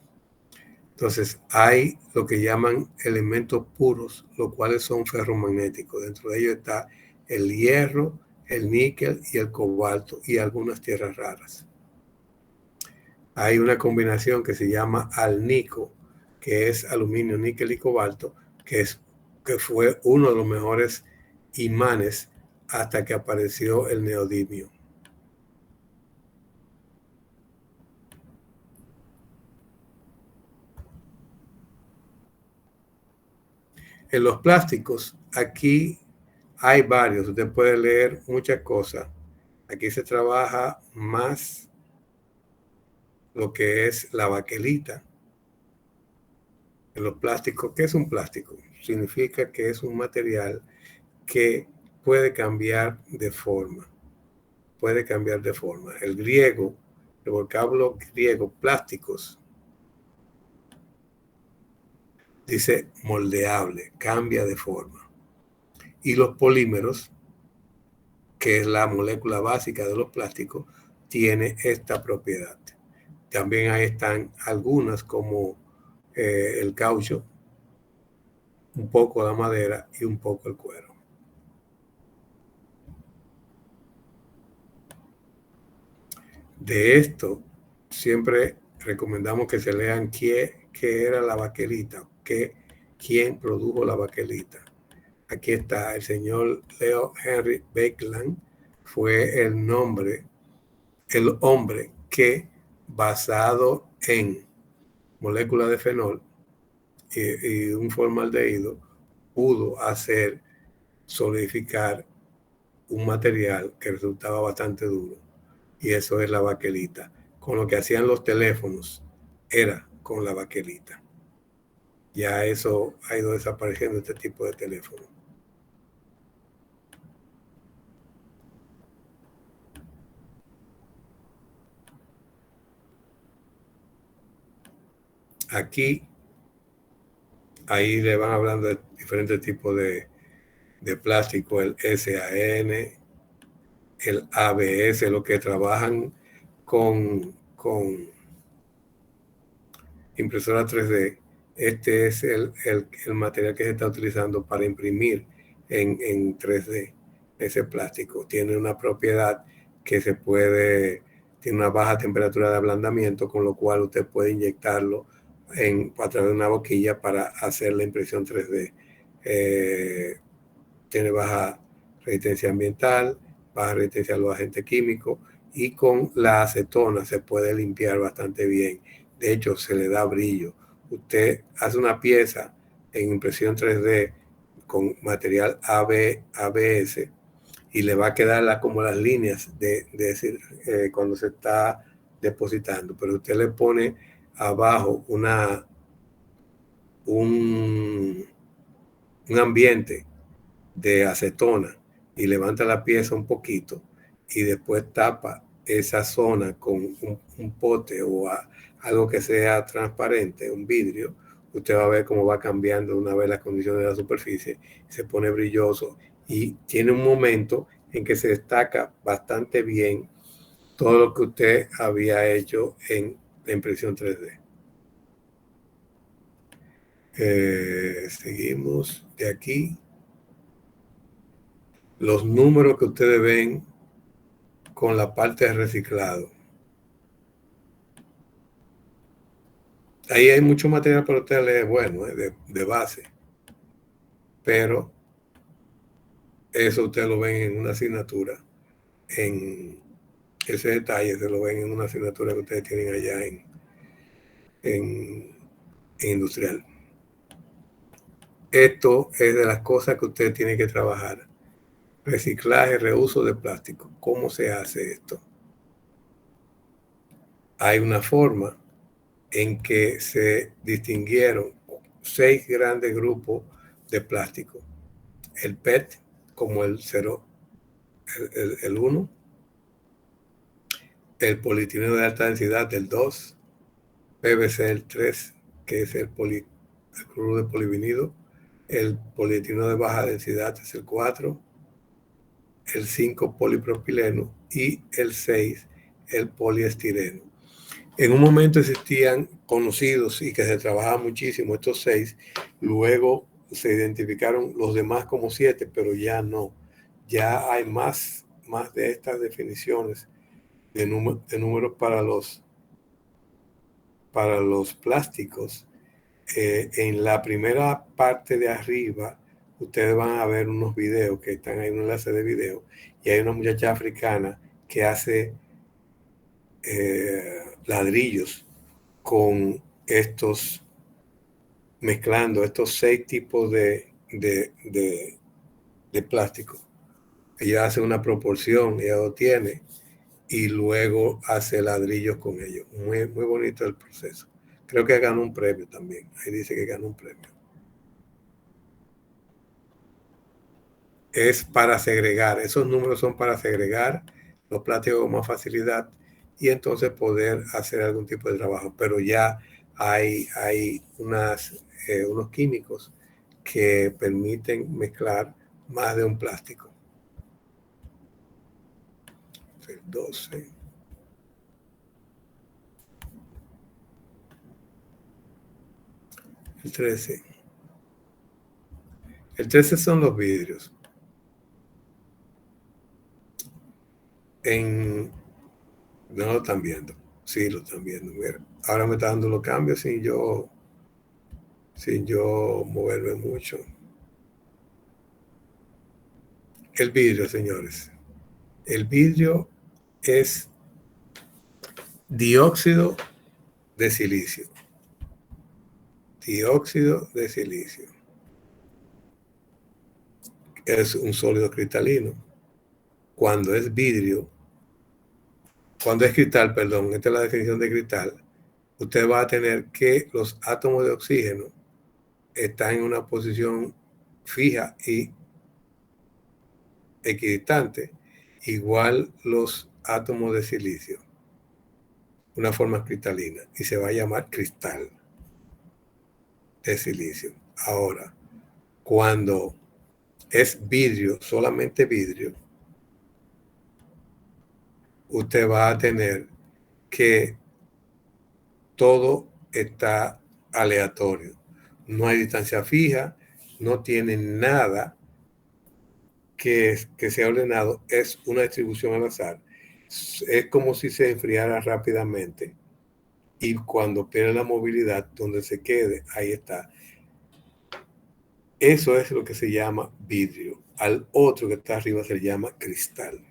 Entonces, hay lo que llaman elementos puros, los cuales son ferromagnéticos. Dentro de ellos está el hierro, el níquel y el cobalto y algunas tierras raras. Hay una combinación que se llama alnico, que es aluminio, níquel y cobalto, que fue uno de los mejores imanes hasta que apareció el neodimio. En los plásticos, aquí hay varios, usted puede leer muchas cosas. Aquí se trabaja más lo que es la baquelita. En los plásticos, ¿qué es un plástico? Significa que es un material que puede cambiar de forma. El vocablo griego, plásticos, dice moldeable, cambia de forma. Y los polímeros, que es la molécula básica de los plásticos, tiene esta propiedad. También ahí están algunas como el caucho, un poco la madera y un poco el cuero. De esto, siempre recomendamos que se lean qué era la baquelita, quién produjo la baquelita. Aquí está el señor Leo Henry Baekeland, fue el hombre que basado en moléculas de fenol y un formaldehído pudo hacer solidificar un material que resultaba bastante duro, y eso es la baquelita. Con lo que hacían los teléfonos era con la baquelita. Ya eso ha ido desapareciendo, este tipo de teléfono. Aquí, ahí le van hablando de diferentes tipos de plástico, el SAN, el ABS, lo que trabajan con impresora 3D. Este es el material que se está utilizando para imprimir en 3D. Ese plástico tiene una propiedad que tiene una baja temperatura de ablandamiento, con lo cual usted puede inyectarlo a través de una boquilla para hacer la impresión 3D. Tiene baja resistencia ambiental, baja resistencia a los agentes químicos, y con la acetona se puede limpiar bastante bien. De hecho, se le da brillo. Usted hace una pieza en impresión 3D con material ABS y le va a quedar como las líneas de decir, cuando se está depositando, pero usted le pone abajo un ambiente de acetona y levanta la pieza un poquito y después tapa esa zona con un pote o algo que sea transparente, un vidrio. Usted va a ver cómo va cambiando una vez las condiciones de la superficie, se pone brilloso y tiene un momento en que se destaca bastante bien todo lo que usted había hecho en la impresión 3D. Seguimos de aquí. Los números que ustedes ven con la parte de reciclado. Ahí hay mucho material para ustedes leer, bueno, de base. Pero eso ustedes lo ven en una asignatura. En ese detalle se lo ven en una asignatura que ustedes tienen allá en industrial. Esto es de las cosas que ustedes tienen que trabajar. Reciclaje, reuso de plástico. ¿Cómo se hace esto? Hay una forma en que se distinguieron 6 grandes grupos de plástico. El PET como el 0, el 1, el polietileno de alta densidad el 2, PVC el 3, que es el cloruro de polivinilo, el polietileno de baja densidad es el 4, el 5 polipropileno y el 6 el poliestireno. En un momento existían conocidos y que se trabajaba muchísimo estos 6, luego se identificaron los demás como 7, pero ya no. Ya hay más de estas definiciones de números para los plásticos. En la primera parte de arriba, ustedes van a ver unos videos que están ahí, un enlace de video, y hay una muchacha africana que hace ladrillos con mezclando estos 6 tipos de plástico. Ella hace una proporción, ella lo tiene, y luego hace ladrillos con ellos. Muy, muy bonito el proceso. Creo que ganó un premio también. Ahí dice que ganó un premio. Es para segregar. Esos números son para segregar los plásticos con más facilidad y entonces poder hacer algún tipo de trabajo. Pero ya hay unos químicos que permiten mezclar más de un plástico. El 12. El 13. El 13 son los vidrios. No lo están viendo. Sí, lo están viendo. Mira, ahora me está dando los cambios sin yo moverme mucho. El vidrio, señores. El vidrio es dióxido de silicio. Dióxido de silicio. Es un sólido cristalino. Cuando es vidrio, cuando es cristal, perdón, esta es la definición de cristal, usted va a tener que los átomos de oxígeno están en una posición fija y equidistante, igual los átomos de silicio, una forma cristalina, y se va a llamar cristal de silicio. Ahora, cuando es vidrio, solamente vidrio, usted va a tener que todo está aleatorio. No hay distancia fija, no tiene nada que sea ordenado, es una distribución al azar. Es como si se enfriara rápidamente y cuando pierde la movilidad, donde se quede, ahí está. Eso es lo que se llama vidrio. Al otro que está arriba se le llama cristal.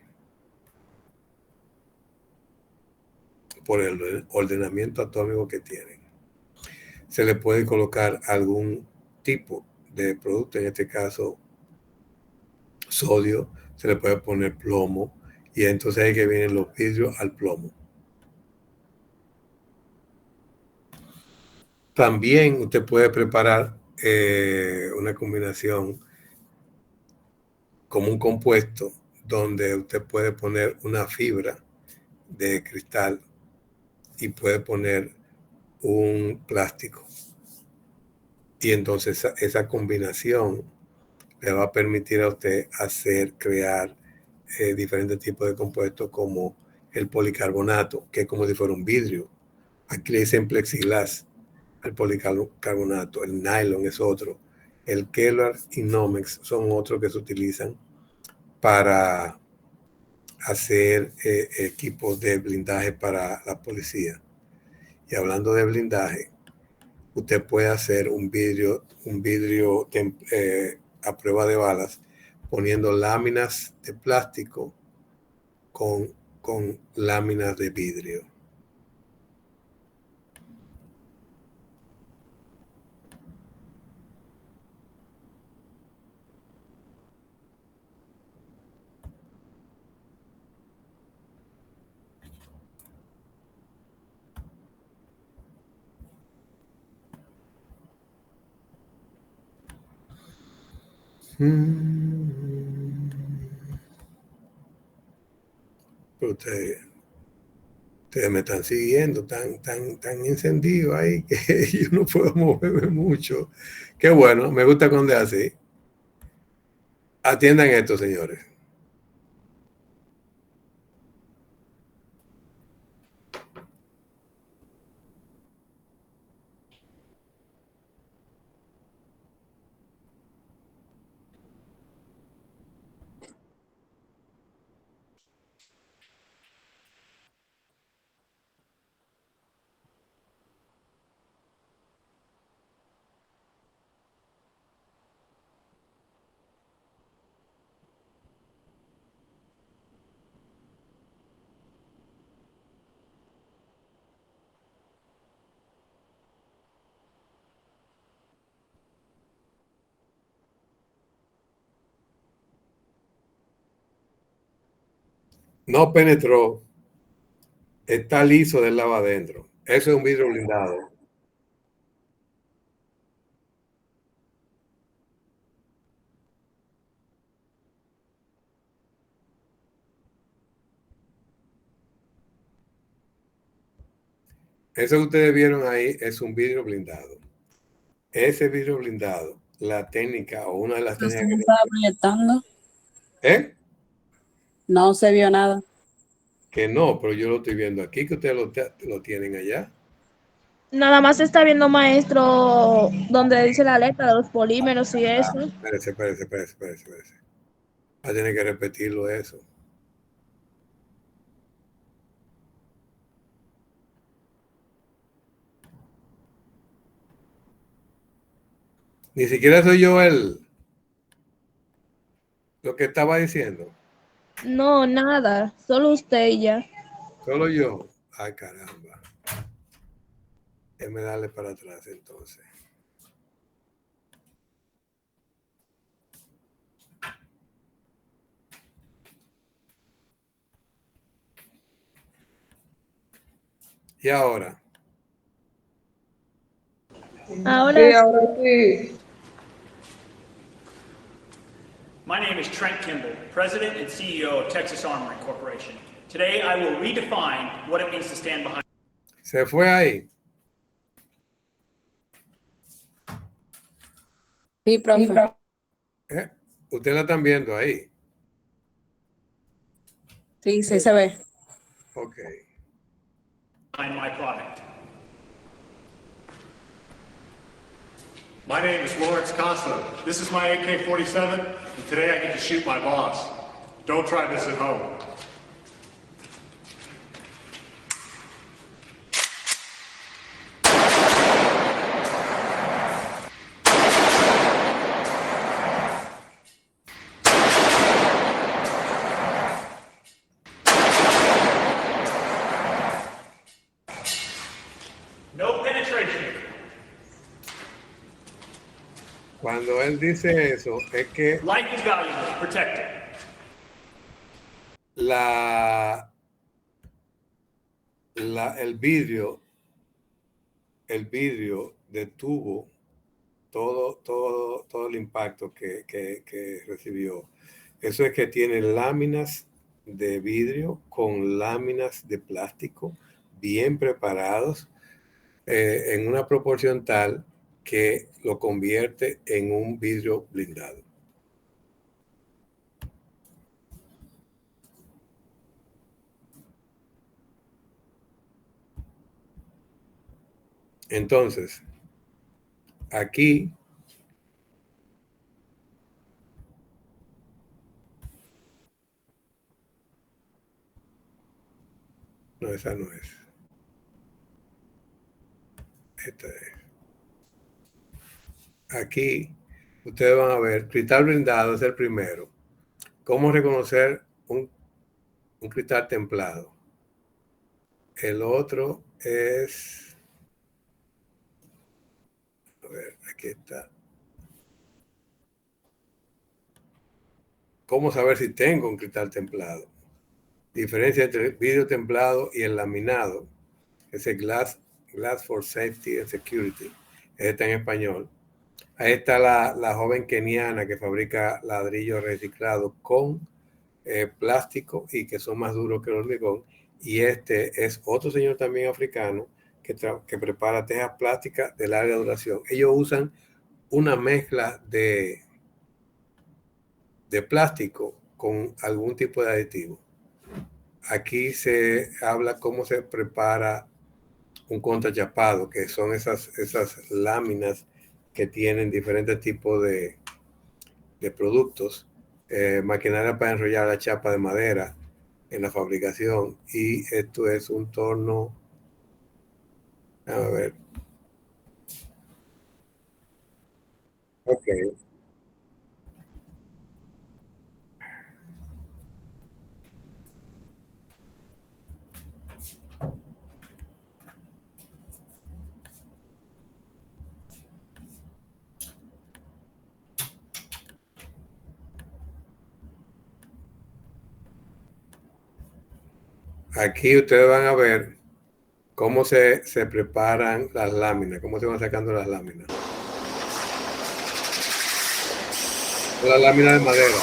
Por el ordenamiento atómico que tienen. Se le puede colocar algún tipo de producto, en este caso sodio, se le puede poner plomo, y entonces ahí que vienen los vidrios al plomo. También usted puede preparar una combinación como un compuesto donde usted puede poner una fibra de cristal y puede poner un plástico. Y entonces esa combinación le va a permitir a usted crear diferentes tipos de compuestos como el policarbonato, que es como si fuera un vidrio. Aquí le dicen plexiglas al policarbonato, el nylon es otro, el Kevlar y Nomex son otros que se utilizan para hacer equipos de blindaje para la policía. Y hablando de blindaje, usted puede hacer un vidrio a prueba de balas poniendo láminas de plástico con láminas de vidrio. Pero ustedes me están siguiendo tan encendido ahí que yo no puedo moverme mucho. Qué bueno, me gusta cuando es así. Atiendan esto, señores. No penetró, está liso del lado adentro. Eso es un vidrio blindado. Eso que ustedes vieron ahí es un vidrio blindado. Ese vidrio blindado, la técnica o una de las técnicas. ¿No estaba proyectando? No se vio nada. Que no, pero yo lo estoy viendo aquí, que ustedes lo tienen allá. Nada más se está viendo, maestro, donde dice la letra de los polímeros y eso. Espérese. Va a tener que repetirlo eso. Ni siquiera soy yo lo que estaba diciendo. No, nada, solo usted y ya. Solo yo. Ay, caramba. Déjame darle para atrás entonces. Y ahora. Ahora Sí, ahora sí. My name is Trent Kimball, President and CEO of Texas Armory Corporation. Today, I will redefine what it means to stand behind. Se fue ahí. Sí, profe. Ustedes la están viendo ahí. Sí, sí se ve. Ok. My product. My name is Lawrence Costa. This is my AK-47, and today I get to shoot my boss. Don't try this at home. No penetration. Cuando él dice eso, es que Life is valuable. Protect it. el vidrio detuvo todo el impacto que recibió. Eso es que tiene láminas de vidrio con láminas de plástico bien preparados en una proporción tal que lo convierte en un vidrio blindado. Entonces, aquí no, esa no es. Esta es. Aquí ustedes van a ver, cristal blindado es el primero. ¿Cómo reconocer un cristal templado? El otro es, a ver, aquí está. ¿Cómo saber si tengo un cristal templado? Diferencia entre el vidrio templado y el laminado. Ese glass for safety and security. Está en español. Ahí está la joven keniana que fabrica ladrillos reciclados con plástico y que son más duros que el hormigón. Y este es otro señor también africano que prepara tejas plásticas de larga duración. Ellos usan una mezcla de plástico con algún tipo de aditivo. Aquí se habla cómo se prepara un contrachapado, que son esas láminas que tienen diferentes tipos de productos, maquinaria para enrollar la chapa de madera en la fabricación, y esto es un torno, a ver, ok, aquí ustedes van a ver cómo se preparan las láminas, cómo se van sacando las láminas. La lámina de madera.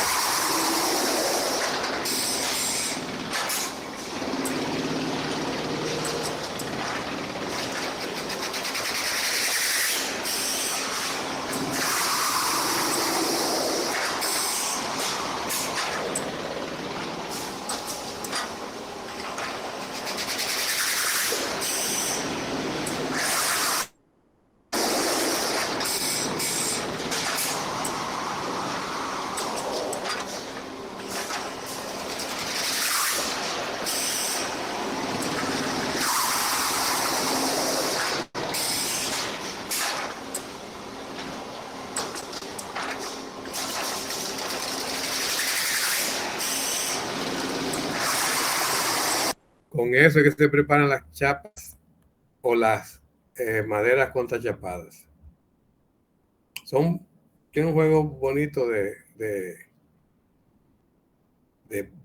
Con eso es que se preparan las chapas o las maderas contrachapadas. Tiene un juego bonito de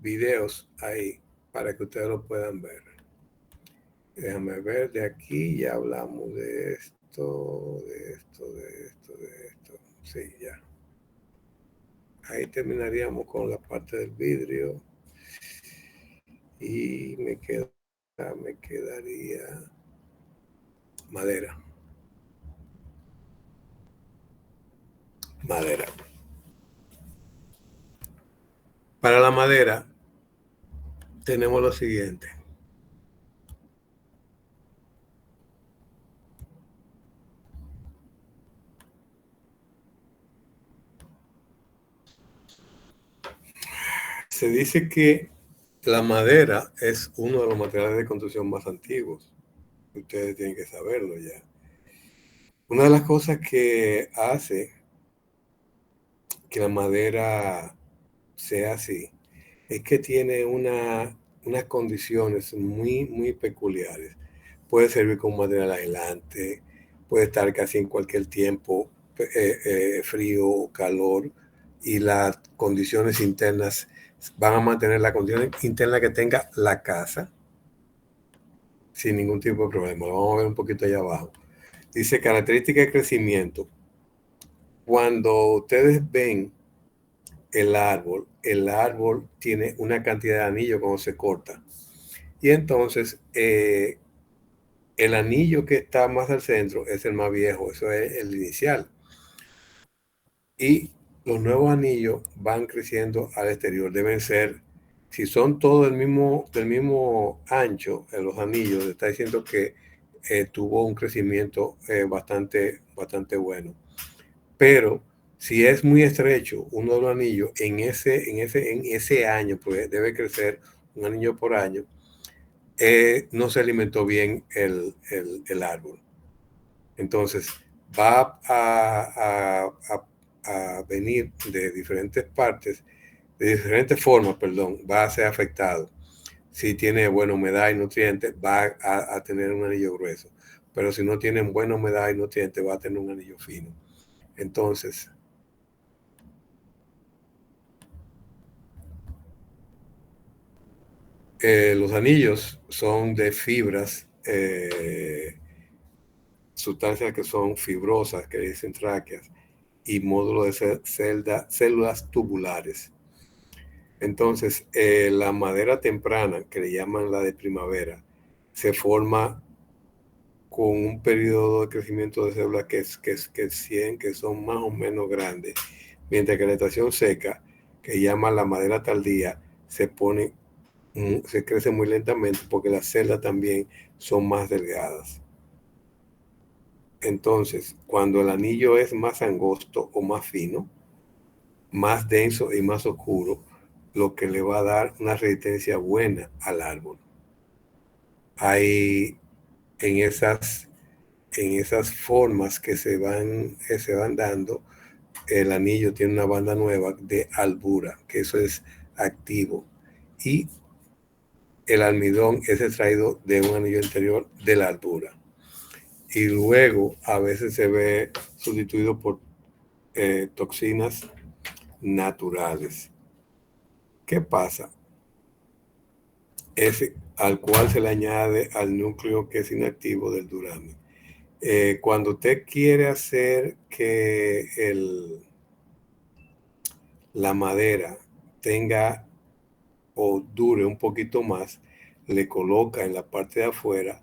videos ahí para que ustedes lo puedan ver. Déjame ver, de aquí ya hablamos de esto. Sí, ya. Ahí terminaríamos con la parte del vidrio. Y me quedaría madera. Para la madera tenemos lo siguiente. Se dice que la madera es uno de los materiales de construcción más antiguos. Ustedes tienen que saberlo ya. Una de las cosas que hace que la madera sea así es que tiene unas condiciones muy, muy peculiares. Puede servir como material aislante, puede estar casi en cualquier tiempo, frío o calor, y las condiciones internas van a mantener la condición interna que tenga la casa sin ningún tipo de problema. Lo vamos a ver un poquito allá abajo. Dice característica de crecimiento. Cuando ustedes ven el árbol tiene una cantidad de anillo cuando se corta. Y entonces el anillo que está más al centro es el más viejo, eso es el inicial. Y los nuevos anillos van creciendo al exterior. Deben ser, si son todos del mismo ancho, los anillos, está diciendo que tuvo un crecimiento bastante bueno. Pero si es muy estrecho uno de los anillos, en ese año, pues debe crecer un anillo por año, no se alimentó bien el árbol. Entonces va a venir de diferentes partes, de diferentes formas, va a ser afectado. Si tiene buena humedad y nutrientes, va a tener un anillo grueso. Pero si no tiene buena humedad y nutrientes, va a tener un anillo fino. Entonces, los anillos son de fibras, sustancias que son fibrosas, que dicen tráqueas, y módulos de células tubulares. Entonces, la madera temprana, que le llaman la de primavera, se forma con un periodo de crecimiento de células que son más o menos grandes, mientras que la estación seca, que llaman la madera tardía, se crece muy lentamente porque las celdas también son más delgadas. Entonces, cuando el anillo es más angosto o más fino, más denso y más oscuro, lo que le va a dar una resistencia buena al árbol. Hay en esas formas que se van dando, el anillo tiene una banda nueva de albura, que eso es activo, y el almidón es extraído de un anillo anterior de la albura. Y luego a veces se ve sustituido por toxinas naturales. ¿Qué pasa? Ese al cual se le añade al núcleo que es inactivo del duramen. Cuando usted quiere hacer que la madera tenga o dure un poquito más, le coloca en la parte de afuera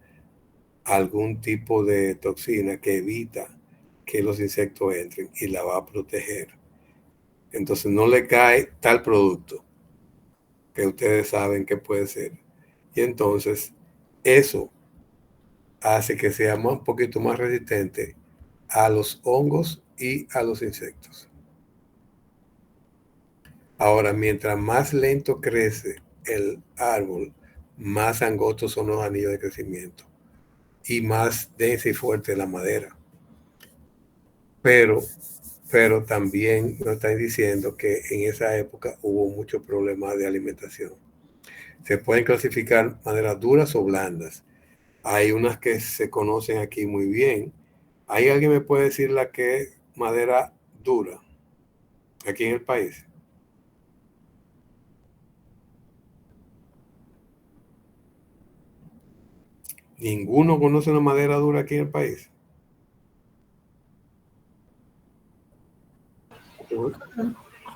algún tipo de toxina que evita que los insectos entren y la va a proteger. Entonces no le cae tal producto que ustedes saben que puede ser. Y entonces eso hace que sea un poquito más resistente a los hongos y a los insectos. Ahora, mientras más lento crece el árbol, más angostos son los anillos de crecimiento y más densa y fuerte la madera. Pero también nos están diciendo que en esa época hubo muchos problemas de alimentación. Se pueden clasificar maderas duras o blandas. Hay unas que se conocen aquí muy bien. ¿Hay alguien me puede decir la que es madera dura aquí en el país? ¿Ninguno conoce una madera dura aquí en el país?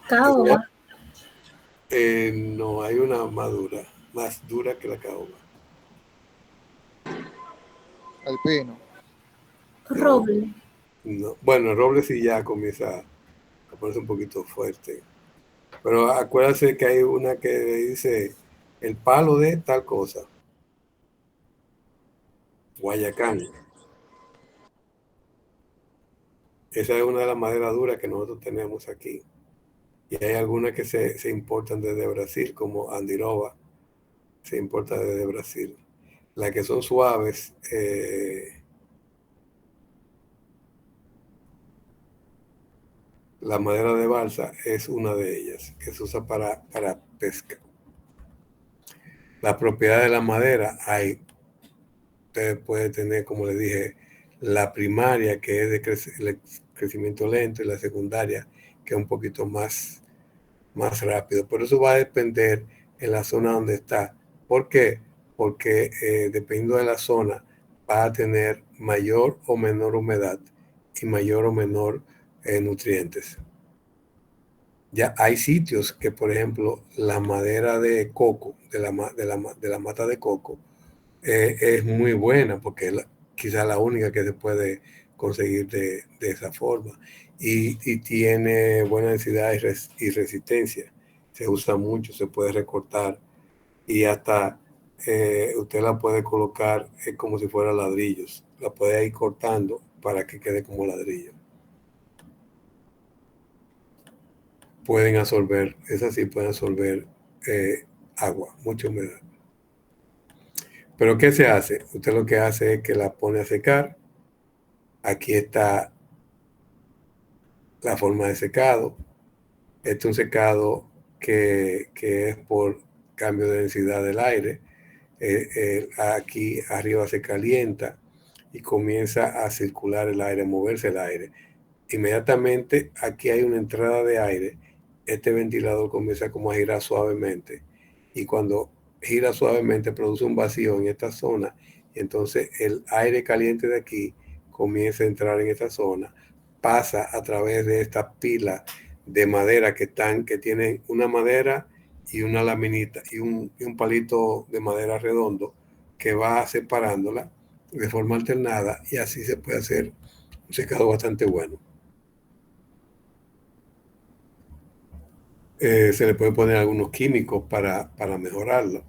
Caoba. No, hay una más dura que la caoba. Alpino. Roble. No. Bueno, el roble sí ya comienza a ponerse un poquito fuerte. Pero acuérdense que hay una que dice el palo de tal cosa. Guayacán. Esa es una de las maderas duras que nosotros tenemos aquí. Y hay algunas que se importan desde Brasil, como Andiroba, se importa desde Brasil. Las que son suaves, la madera de balsa es una de ellas, que se usa para pesca. La propiedad de la madera hay. Usted puede tener, como le dije, la primaria, que es de crecimiento lento, y la secundaria, que es un poquito más rápido. Por eso va a depender en la zona donde está. ¿Por qué? Porque dependiendo de la zona, va a tener mayor o menor humedad y mayor o menor nutrientes. Ya hay sitios que, por ejemplo, la madera de coco, de la mata de coco, es muy buena porque es quizá la única que se puede conseguir de esa forma y tiene buena densidad y resistencia. Se usa mucho, se puede recortar y hasta usted la puede colocar como si fuera ladrillos. La puede ir cortando para que quede como ladrillo. Pueden absorber, esas sí pueden absorber agua, mucha humedad. Pero ¿qué se hace? Usted lo que hace es que la pone a secar. Aquí está la forma de secado. Este es un secado que es por cambio de densidad del aire. Aquí arriba se calienta y comienza a circular el aire, a moverse el aire. Inmediatamente aquí hay una entrada de aire. Este ventilador comienza como a girar suavemente. Y cuando gira suavemente produce un vacío en esta zona. Y entonces el aire caliente de aquí comienza a entrar en esta zona. Pasa a través de estas pilas de madera que tienen una madera y una laminita y un palito de madera redondo que va separándola de forma alternada y así se puede hacer un secado bastante bueno. Se le puede poner algunos químicos para mejorarlo.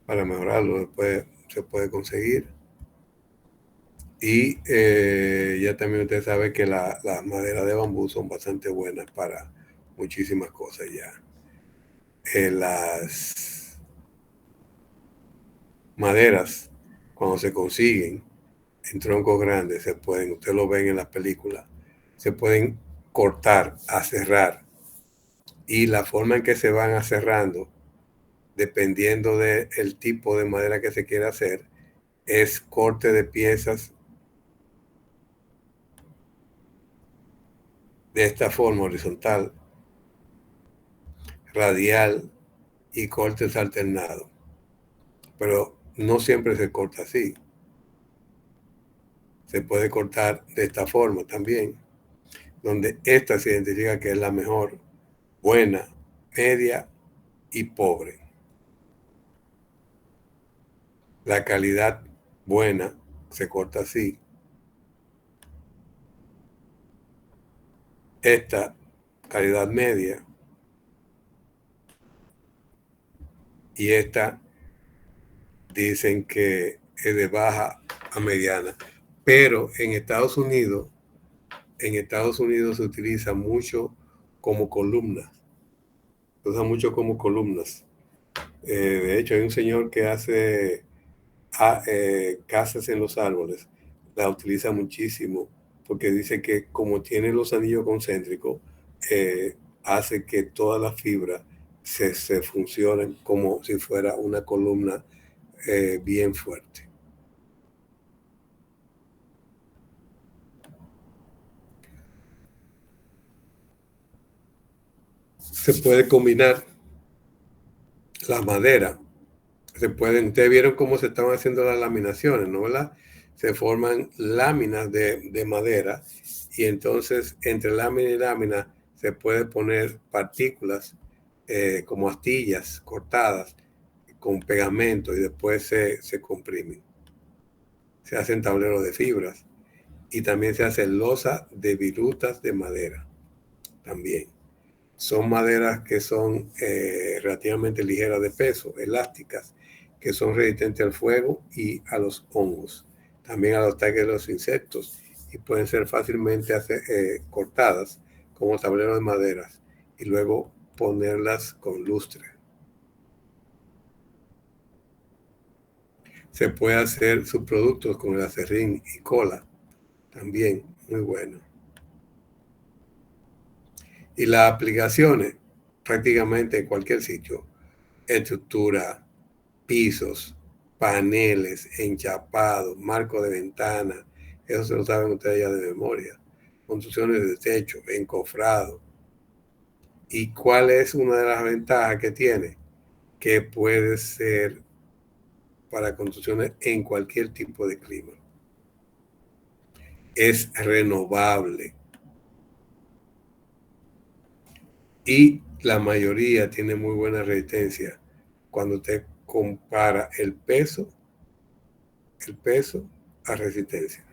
Para mejorarlo después se puede conseguir. Y ya también usted sabe que las maderas de bambú son bastante buenas para muchísimas cosas ya. Las maderas, cuando se consiguen en troncos grandes, usted lo ven en las películas, se pueden cortar, aserrar. Y la forma en que se van aserrando, dependiendo del tipo de madera que se quiera hacer, es corte de piezas de esta forma horizontal, radial y cortes alternados. Pero no siempre se corta así. Se puede cortar de esta forma también, donde esta se identifica que es la mejor, buena, media y pobre. La calidad buena se corta así. Esta calidad media y esta dicen que es de baja a mediana. Pero en Estados Unidos se utiliza mucho como columnas. Se usa mucho como columnas. De hecho, hay un señor que hace casas en los árboles. La utiliza muchísimo porque dice que como tiene los anillos concéntricos, hace que toda la fibra se funcionan como si fuera una columna bien fuerte. Se puede combinar la madera. Ustedes vieron cómo se estaban haciendo las laminaciones, ¿no? ¿Verdad? Se forman láminas de madera y entonces entre lámina y lámina se puede poner partículas como astillas cortadas con pegamento y después se comprimen. Se hacen tableros de fibras y también se hace losa de virutas de madera. También son maderas que son relativamente ligeras de peso, elásticas, que son resistentes al fuego y a los hongos, también a los ataques de los insectos, y pueden ser fácilmente cortadas como tableros de maderas y luego ponerlas con lustre. Se puede hacer subproductos con el acerrín y cola, también muy bueno. Y las aplicaciones, prácticamente en cualquier sitio, estructura, pisos, paneles, enchapados, marcos de ventana, eso se lo saben ustedes ya de memoria, construcciones de techo, encofrado. ¿Y cuál es una de las ventajas que tiene? Que puede ser para construcciones en cualquier tipo de clima. Es renovable. Y la mayoría tiene muy buena resistencia cuando usted compara el peso a resistencia.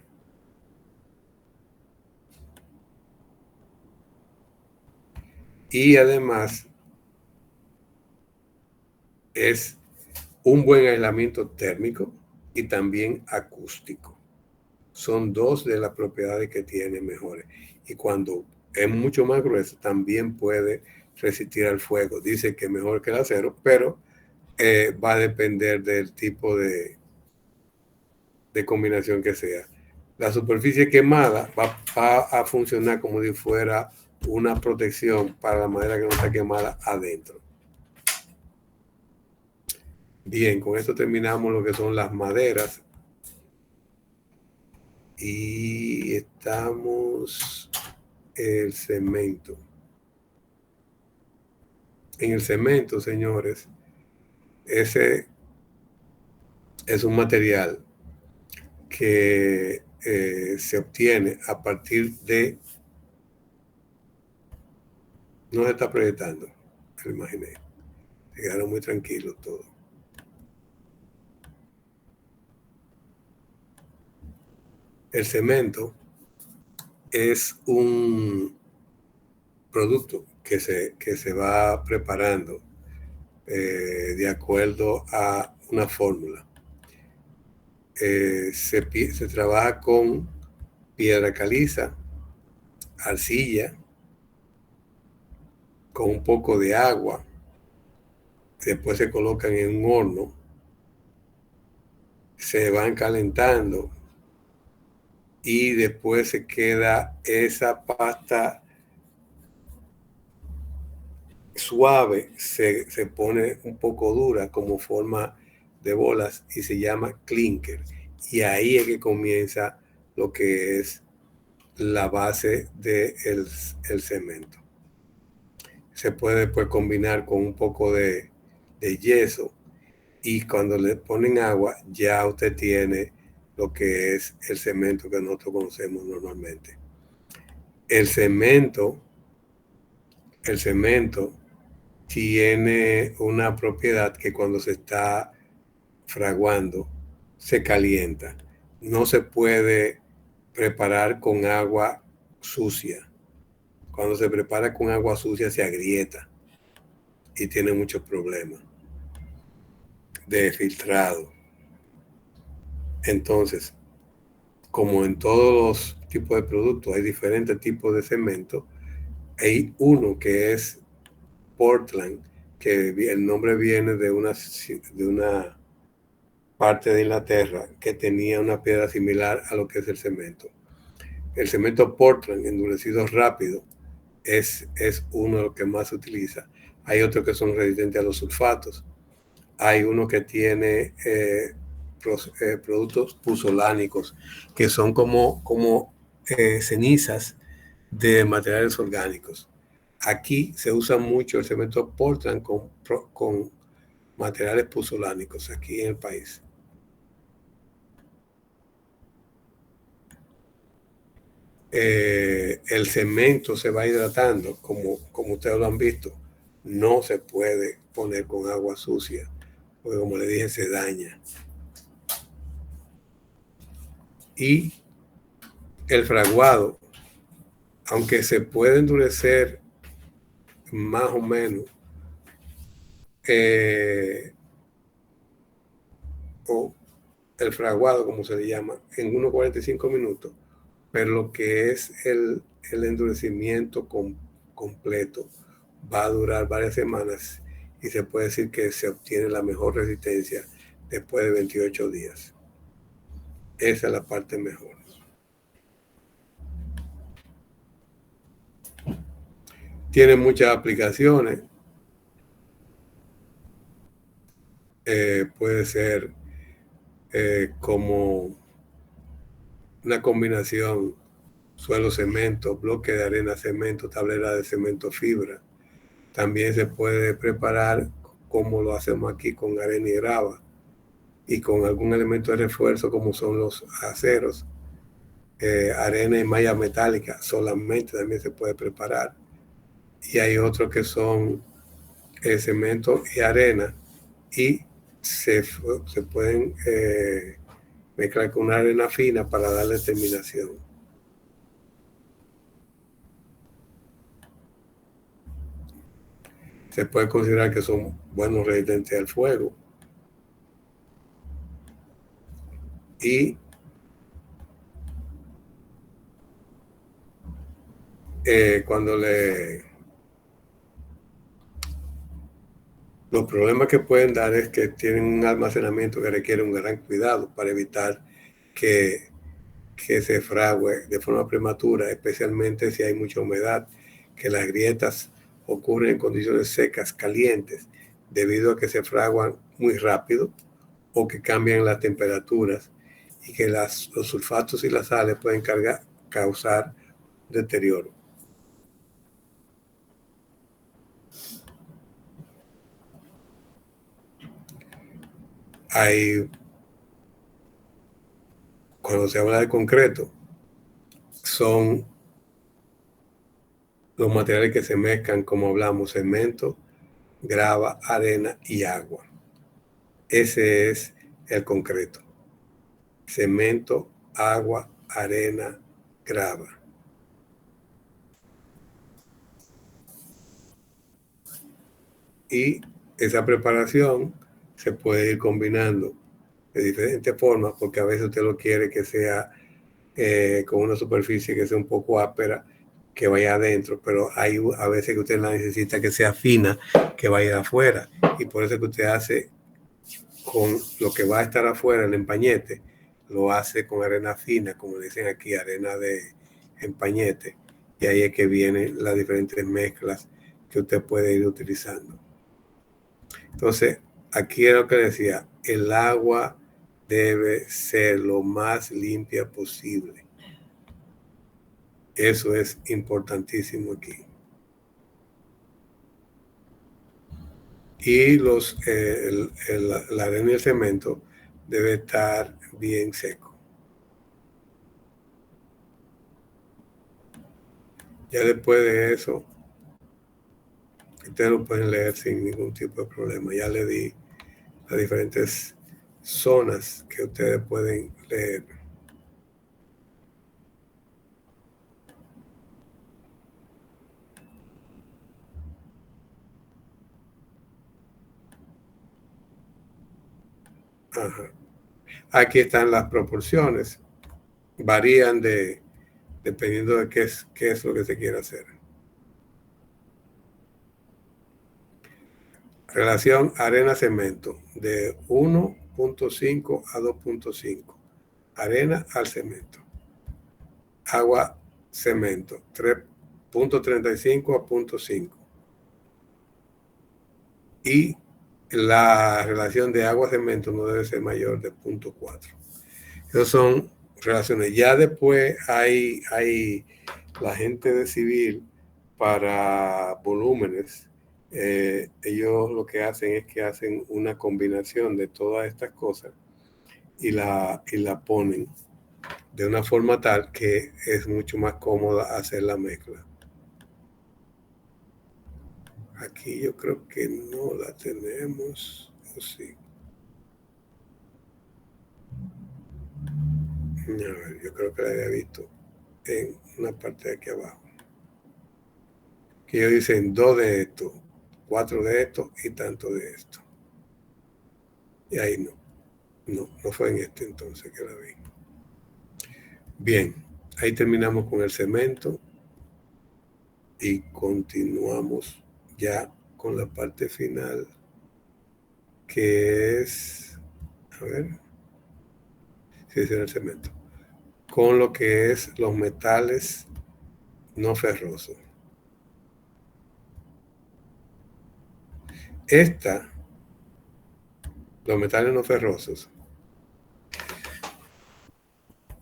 Y además es un buen aislamiento térmico y también acústico. Son dos de las propiedades que tiene mejores. Y cuando es mucho más grueso, también puede resistir al fuego. Dice que es mejor que el acero, pero va a depender del tipo de combinación que sea. La superficie quemada va a funcionar como si fuera una protección para la madera que no está quemada adentro. Bien, con esto terminamos lo que son las maderas. Y estamos el cemento. En el cemento, señores, ese es un material que se obtiene a partir de... No se está proyectando, me lo imaginé. Se quedaron muy tranquilos todos. El cemento es un producto que se va preparando de acuerdo a una fórmula. Se trabaja con piedra caliza, arcilla, con un poco de agua. Después se colocan en un horno, se van calentando y después se queda esa pasta suave, se pone un poco dura como forma de bolas y se llama clinker. Y ahí es que comienza lo que es la base del cemento. Se puede después combinar con un poco de yeso y cuando le ponen agua ya usted tiene lo que es el cemento que nosotros conocemos normalmente. El cemento tiene una propiedad que cuando se está fraguando se calienta. No se puede preparar con agua sucia. Cuando se prepara con agua sucia se agrieta y tiene muchos problemas de filtrado. Entonces, como en todos los tipos de productos hay diferentes tipos de cemento, hay uno que es Portland, que el nombre viene de una parte de Inglaterra que tenía una piedra similar a lo que es el cemento. El cemento Portland endurecido rápido es uno de los que más se utiliza, Hay otros que son resistentes a los sulfatos. Hay uno que tiene productos puzolánicos, que son como cenizas de materiales orgánicos. Aquí se usa mucho el cemento Portland con materiales puzolánicos aquí en el país. El cemento se va hidratando, como ustedes lo han visto. No se puede poner con agua sucia, porque como le dije, se daña. Y el fraguado, aunque se puede endurecer más o menos, o el fraguado, como se le llama, en unos 45 minutos, pero lo que es el endurecimiento completo va a durar varias semanas y se puede decir que se obtiene la mejor resistencia después de 28 días. Esa es la parte mejor. Tiene muchas aplicaciones. Puede ser como una combinación suelo-cemento, bloque de arena-cemento, tablera de cemento-fibra. También se puede preparar como lo hacemos aquí con arena y grava y con algún elemento de refuerzo como son los aceros. Arena y malla metálica solamente también se puede preparar. Y hay otros que son cemento y arena y se pueden mezclar con una arena fina para darle terminación. Se puede considerar que son buenos resistentes al fuego. Y cuando los problemas que pueden dar es que tienen un almacenamiento que requiere un gran cuidado para evitar que se frague de forma prematura, especialmente si hay mucha humedad, que las grietas ocurren en condiciones secas, calientes, debido a que se fraguan muy rápido o que cambian las temperaturas y que los sulfatos y las sales pueden causar deterioro. Cuando se habla de concreto, son los materiales que se mezclan, como hablamos, cemento, grava, arena y agua. Ese es el concreto. Cemento, agua, arena, grava. Y esa preparación se puede ir combinando de diferentes formas, porque a veces usted lo quiere que sea con una superficie que sea un poco áspera, que vaya adentro, pero hay a veces que usted la necesita que sea fina, que vaya afuera, y por eso que usted hace con lo que va a estar afuera, el empañete, lo hace con arena fina, como dicen aquí, arena de empañete, y ahí es que vienen las diferentes mezclas que usted puede ir utilizando. Entonces, aquí es lo que decía, el agua debe ser lo más limpia posible. Eso es importantísimo aquí. Y la arena y el cemento debe estar bien seco. Ya después de eso, ustedes lo pueden leer sin ningún tipo de problema. Ya le di las diferentes zonas que ustedes pueden leer. Ajá. Aquí están las proporciones. Varían dependiendo de qué es lo que se quiera hacer. Relación arena-cemento de 1.5 a 2.5. Arena al cemento. Agua-cemento 3.35 a 0.5. y la relación de agua-cemento no debe ser mayor de 0.4. Esas son relaciones. Ya después hay la gente de civil para volúmenes. Ellos lo que hacen es que hacen una combinación de todas estas cosas y la ponen de una forma tal que es mucho más cómoda hacer la mezcla. Aquí yo creo que no la tenemos, o sí. A ver, yo creo que la había visto en una parte de aquí abajo. Que ellos dicen 2 de esto, 4 de esto y tanto de esto. Y ahí no fue en este entonces que la vi. Bien, ahí terminamos con el cemento y continuamos ya con la parte final, que es, a ver, si es el cemento, con lo que es los metales no ferrosos. Los metales no ferrosos,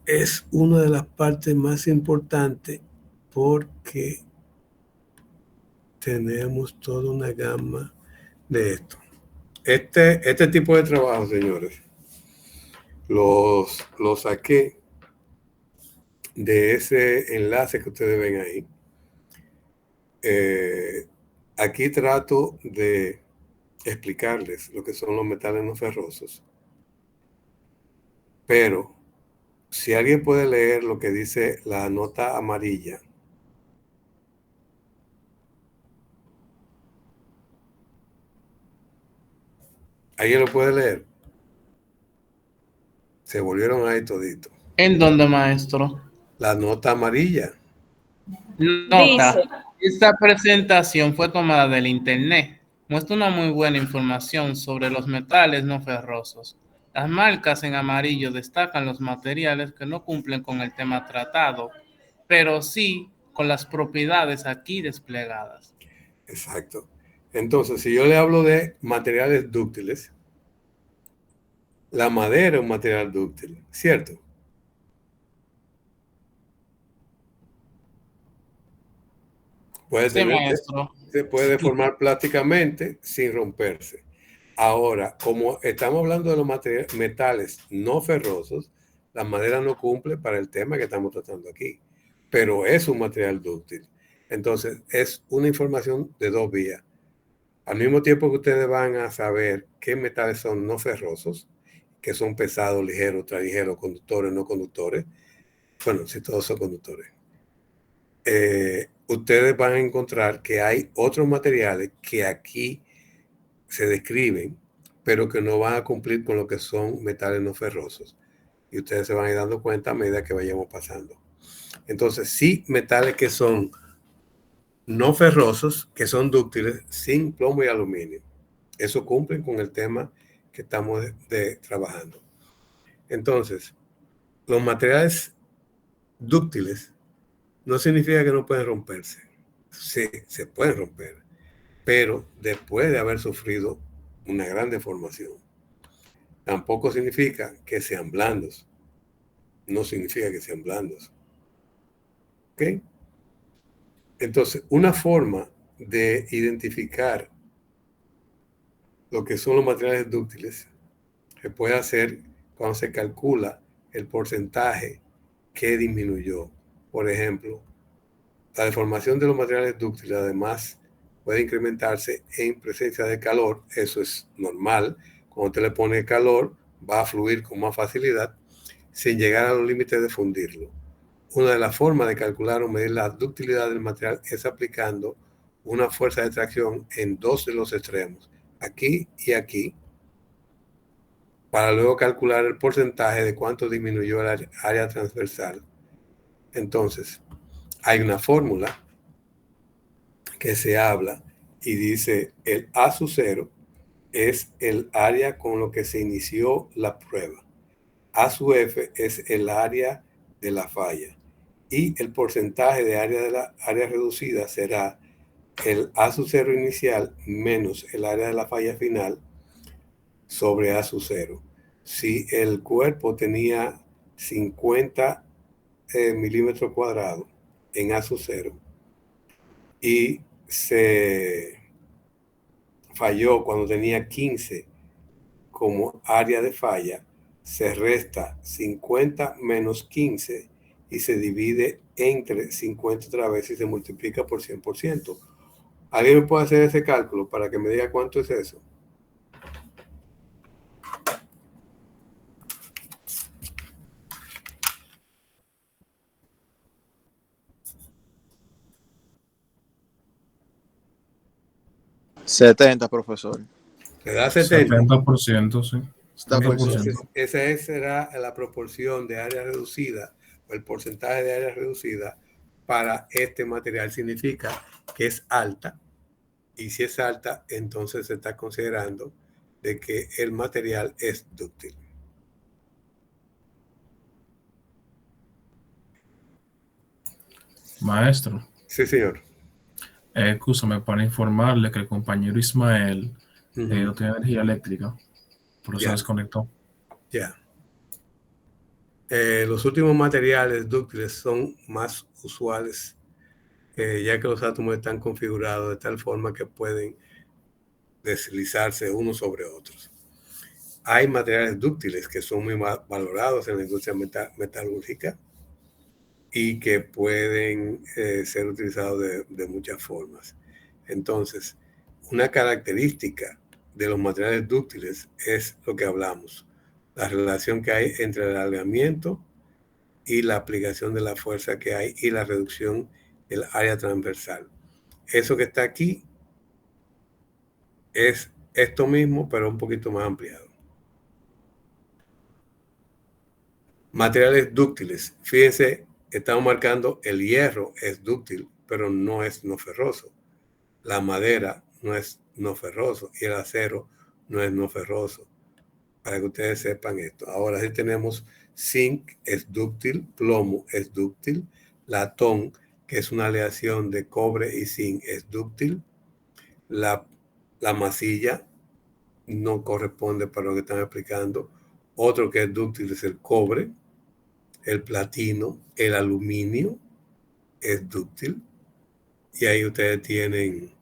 es una de las partes más importantes porque tenemos toda una gama de esto. Este tipo de trabajo, señores, los saqué de ese enlace que ustedes ven ahí. Aquí trato de explicarles lo que son los metales no ferrosos, pero si alguien puede leer lo que dice la nota amarilla, ¿alguien lo puede leer? Se volvieron ahí toditos. ¿En dónde, maestro? La nota amarilla. Nota. Dice. Esta presentación fue tomada del internet. Muestra una muy buena información sobre los metales no ferrosos. Las marcas en amarillo destacan los materiales que no cumplen con el tema tratado, pero sí con las propiedades aquí desplegadas. Exacto. Entonces, si yo le hablo de materiales dúctiles, la madera es un material dúctil, ¿cierto? Sí, maestro. Se puede deformar plásticamente sin romperse. Ahora, como estamos hablando de los metales no ferrosos, la madera no cumple para el tema que estamos tratando aquí, pero es un material dúctil. Entonces, es una información de 2 vías. Al mismo tiempo que ustedes van a saber qué metales son no ferrosos, que son pesados, ligeros, ultraligeros, conductores, no conductores. Bueno, si todos son conductores. Ustedes van a encontrar que hay otros materiales que aquí se describen, pero que no van a cumplir con lo que son metales no ferrosos. Y ustedes se van a ir dando cuenta a medida que vayamos pasando. Entonces, sí, metales que son no ferrosos, que son dúctiles, sin plomo y aluminio. Eso cumplen con el tema que estamos trabajando. Entonces, los materiales dúctiles no significa que no pueden romperse. Sí, se pueden romper, pero después de haber sufrido una gran deformación. Tampoco significa que sean blandos. No significa que sean blandos. ¿Ok? Entonces, una forma de identificar lo que son los materiales dúctiles se puede hacer cuando se calcula el porcentaje que disminuyó. Por ejemplo, la deformación de los materiales dúctiles además puede incrementarse en presencia de calor. Eso es normal. Cuando usted le pone calor, va a fluir con más facilidad sin llegar a los límites de fundirlo. Una de las formas de calcular o medir la ductilidad del material es aplicando una fuerza de tracción en 2 de los extremos, aquí y aquí, para luego calcular el porcentaje de cuánto disminuyó el área transversal. Entonces, hay una fórmula que se habla y dice el A sub 0 es el área con lo que se inició la prueba. A sub F es el área de la falla y el porcentaje de la área reducida será el A sub 0 inicial menos el área de la falla final sobre A sub 0. Si el cuerpo tenía 50 milímetros cuadrados en A sub 0 y se falló cuando tenía 15 como área de falla, se resta 50 menos 15 y se divide entre 50 otra vez y se multiplica por 100%. ¿Alguien me puede hacer ese cálculo para que me diga cuánto es eso? $70, profesor. ¿Le da 70? 70%, sí. Está por Entonces, esa será la proporción de área reducida o el porcentaje de área reducida para este material. Significa que es alta, y si es alta, entonces se está considerando de que el material es dúctil. Maestro, Sí, señor. Escúchame para informarle que el compañero Ismael no tiene energía eléctrica, por eso Ya. desconectó. Ya. Los últimos materiales dúctiles son más usuales, ya que los átomos están configurados de tal forma que pueden deslizarse unos sobre otros. Hay materiales dúctiles que son muy valorados en la industria metalúrgica y que pueden ser utilizados de muchas formas. Entonces, una característica de los materiales dúctiles es lo que hablamos, la relación que hay entre el alargamiento y la aplicación de la fuerza que hay y la reducción del área transversal. Eso que está aquí es esto mismo, pero un poquito más ampliado. Materiales dúctiles. Fíjense, estamos marcando el hierro es dúctil, pero no es no ferroso. La madera no es no ferroso y el acero no es no ferroso. Para que ustedes sepan esto. Ahora sí tenemos zinc es dúctil, plomo es dúctil, latón, que es una aleación de cobre y zinc, es dúctil. La masilla no corresponde para lo que están explicando. Otro que es dúctil es el cobre, el platino, el aluminio es dúctil. Y ahí ustedes tienen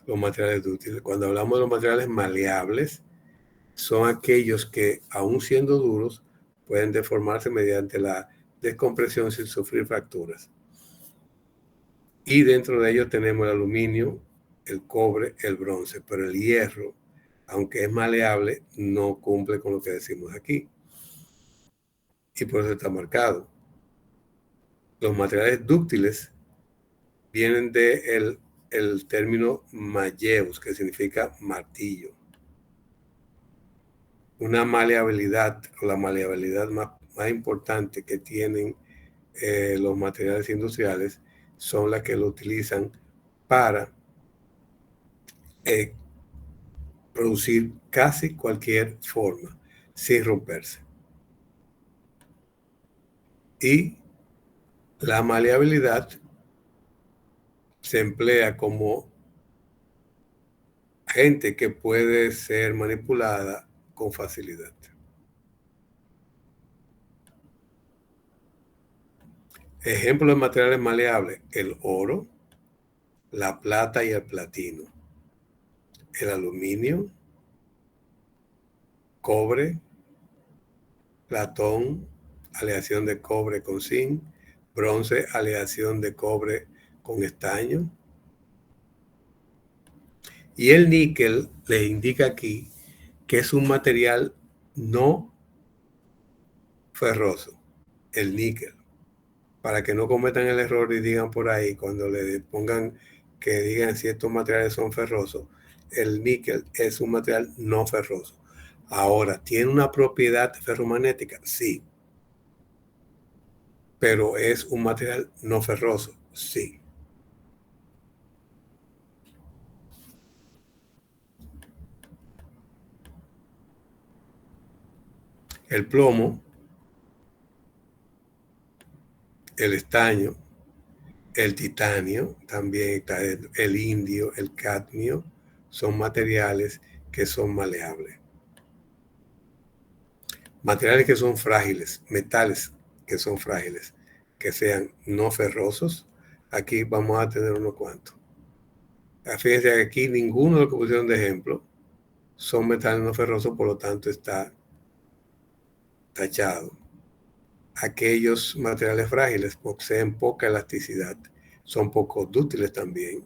los materiales dúctiles. Cuando hablamos de los materiales maleables, son aquellos que, aun siendo duros, pueden deformarse mediante la descompresión sin sufrir fracturas. Y dentro de ellos tenemos el aluminio, el cobre, el bronce, pero el hierro, aunque es maleable, no cumple con lo que decimos aquí. Y por eso está marcado. Los materiales dúctiles vienen del término malleus, que significa martillo. Una maleabilidad, o la maleabilidad más importante que tienen los materiales industriales, son las que lo utilizan para producir casi cualquier forma sin romperse. Y la maleabilidad se emplea como gente que puede ser manipulada con facilidad. Ejemplos de materiales maleables: el oro, la plata y el platino, el aluminio, cobre, latón, aleación de cobre con zinc, bronce, aleación de cobre con estaño. Y el níquel le indica aquí que es un material no ferroso, el níquel, para que no cometan el error y digan por ahí, cuando le pongan que digan si estos materiales son ferrosos, el níquel es un material no ferroso. Ahora, ¿tiene una propiedad ferromagnética? Sí. Pero ¿es un material no ferroso? Sí. El plomo, el estaño El titanio, también está el indio, el cadmio, son materiales que son maleables. Materiales que son frágiles, metales que son frágiles, que sean no ferrosos. Aquí vamos a tener unos cuantos. Fíjense que aquí ninguno de los que pusieron de ejemplo son metales no ferrosos, por lo tanto está tachado. Aquellos materiales frágiles poseen poca elasticidad, son poco dúctiles también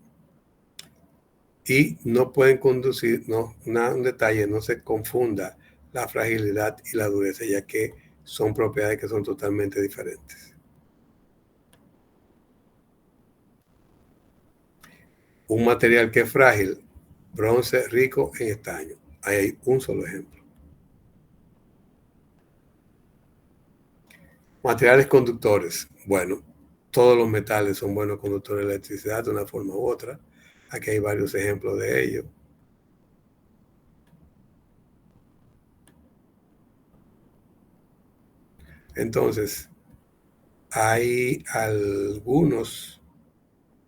y no pueden conducir, un detalle, no se confunda la fragilidad y la dureza, ya que son propiedades que son totalmente diferentes. Un material que es frágil, bronce rico en estaño. Ahí hay un solo ejemplo. Materiales conductores. Bueno, todos los metales son buenos conductores de electricidad de una forma u otra. Aquí hay varios ejemplos de ello. Entonces, hay algunos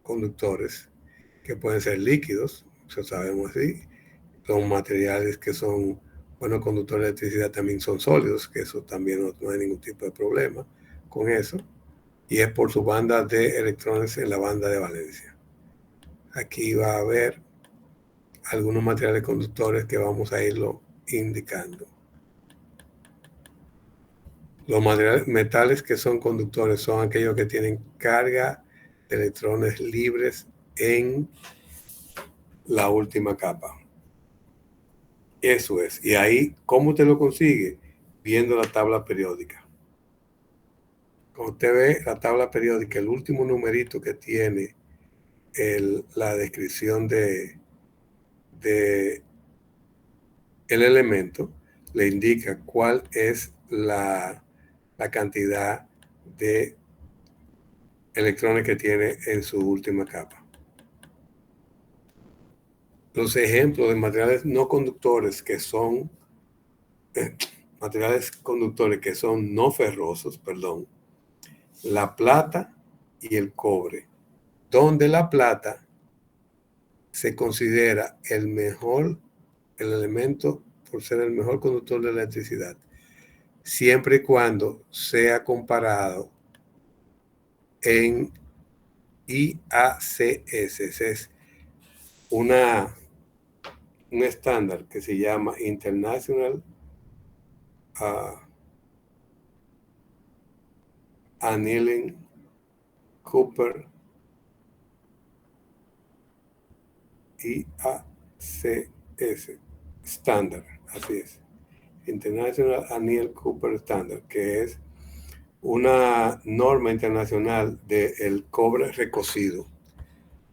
conductores que pueden ser líquidos, eso sabemos así. Los materiales que son buenos conductores de electricidad también son sólidos, que eso también no hay ningún tipo de problema con eso. Y es por su banda de electrones en la banda de valencia. Aquí va a haber algunos materiales conductores que vamos a irlo indicando. Los metales que son conductores son aquellos que tienen carga de electrones libres en la última capa. Eso es. Y ahí, ¿cómo usted lo consigue? Viendo la tabla periódica. Cuando usted ve la tabla periódica, el último numerito que tiene la descripción de el elemento, le indica cuál es la cantidad de electrones que tiene en su última capa. Los ejemplos de materiales no conductores que son materiales conductores que son no ferrosos, perdón, la plata y el cobre, donde la plata se considera el elemento por ser el mejor conductor de electricidad, siempre y cuando sea comparado en IACS. Es un estándar que se llama International Annealing Cooper IACS Standard, así es, International Annealing Cooper Standard, que es una norma internacional del cobre recocido.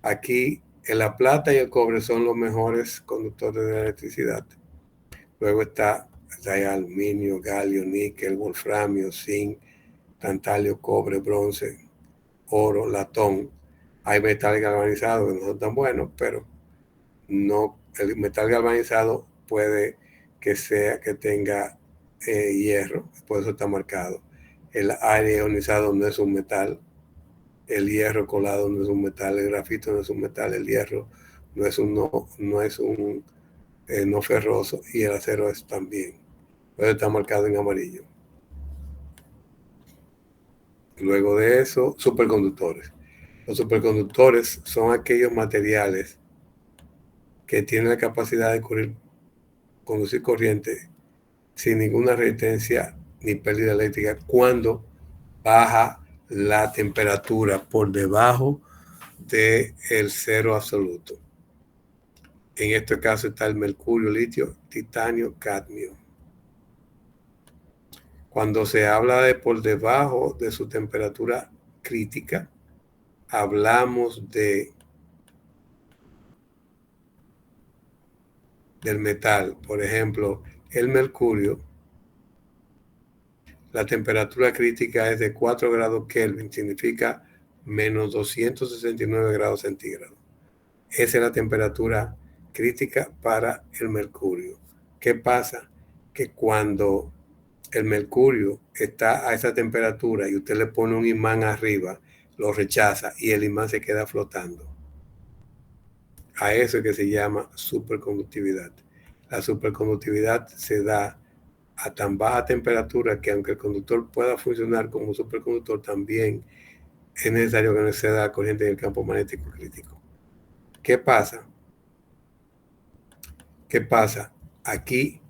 Aquí la plata y el cobre son los mejores conductores de electricidad. Luego está aluminio, galio, níquel, wolframio, zinc, tantalio, cobre, bronce, oro, latón. Hay metales galvanizados que no son tan buenos, pero no, el metal galvanizado puede que tenga hierro, por eso está marcado. El aire ionizado no es un metal, el hierro colado no es un metal, el grafito no es un metal, el hierro no es un no ferroso, y el acero es también. Pero está marcado en amarillo. Luego de eso, superconductores. Los superconductores son aquellos materiales que tienen la capacidad de conducir corriente sin ninguna resistencia ni pérdida eléctrica cuando baja la temperatura por debajo del cero absoluto. En este caso está el mercurio, litio, titanio, cadmio. Cuando se habla de por debajo de su temperatura crítica, hablamos del metal. Por ejemplo, el mercurio, la temperatura crítica es de 4 grados Kelvin, significa menos 269 grados centígrados. Esa es la temperatura crítica para el mercurio. ¿Qué pasa? Que cuando el mercurio está a esa temperatura y usted le pone un imán arriba, lo rechaza y el imán se queda flotando. A eso es que se llama superconductividad. La superconductividad se da a tan baja temperatura que aunque el conductor pueda funcionar como superconductor, también es necesario que no exceda la corriente en el campo magnético crítico. ¿Qué pasa? ¿Qué pasa? Aquí,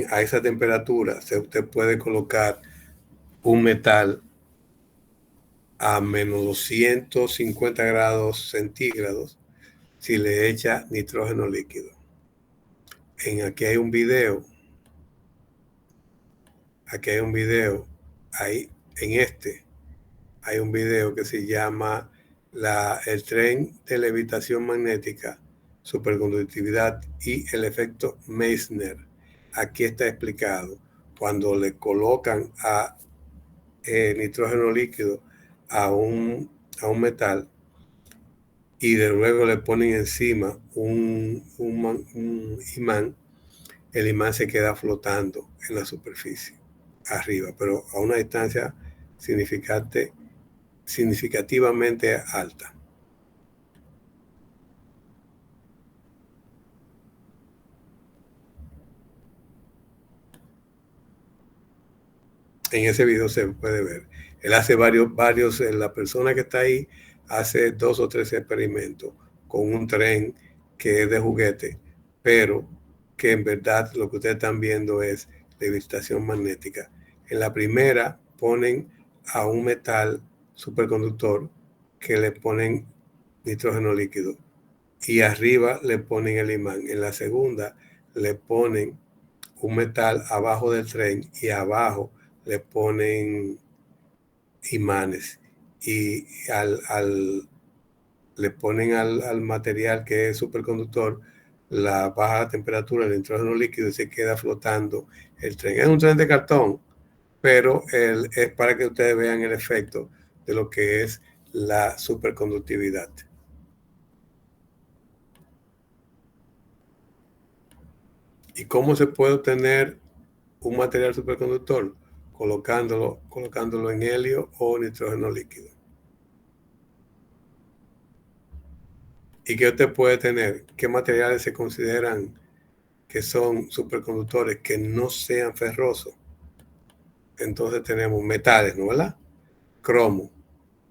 a esa temperatura, usted puede colocar un metal a menos 250 grados centígrados si le echa nitrógeno líquido. Aquí hay un video. Aquí hay un video. Ahí, hay un video que se llama el tren de levitación magnética, superconductividad y el efecto Meissner. Aquí está explicado. Cuando le colocan a nitrógeno líquido a un metal y de luego le ponen encima un imán, el imán se queda flotando en la superficie arriba, pero a una distancia significativamente alta. En ese video se puede ver. Él hace varios, la persona que está ahí hace 2 o 3 experimentos con un tren que es de juguete, pero que en verdad lo que ustedes están viendo es levitación magnética. En la primera ponen a un metal superconductor que le ponen nitrógeno líquido y arriba le ponen el imán. En la segunda le ponen un metal abajo del tren y abajo le ponen imanes y le ponen al material que es superconductor la baja temperatura del nitrógeno líquido y se queda flotando el tren. Es un tren de cartón, pero es para que ustedes vean el efecto de lo que es la superconductividad. ¿Y cómo se puede obtener un material superconductor? Colocándolo en helio o nitrógeno líquido. ¿Y qué usted puede tener? ¿Qué materiales se consideran que son superconductores que no sean ferrosos? Entonces tenemos metales, ¿no? ¿Verdad? Cromo,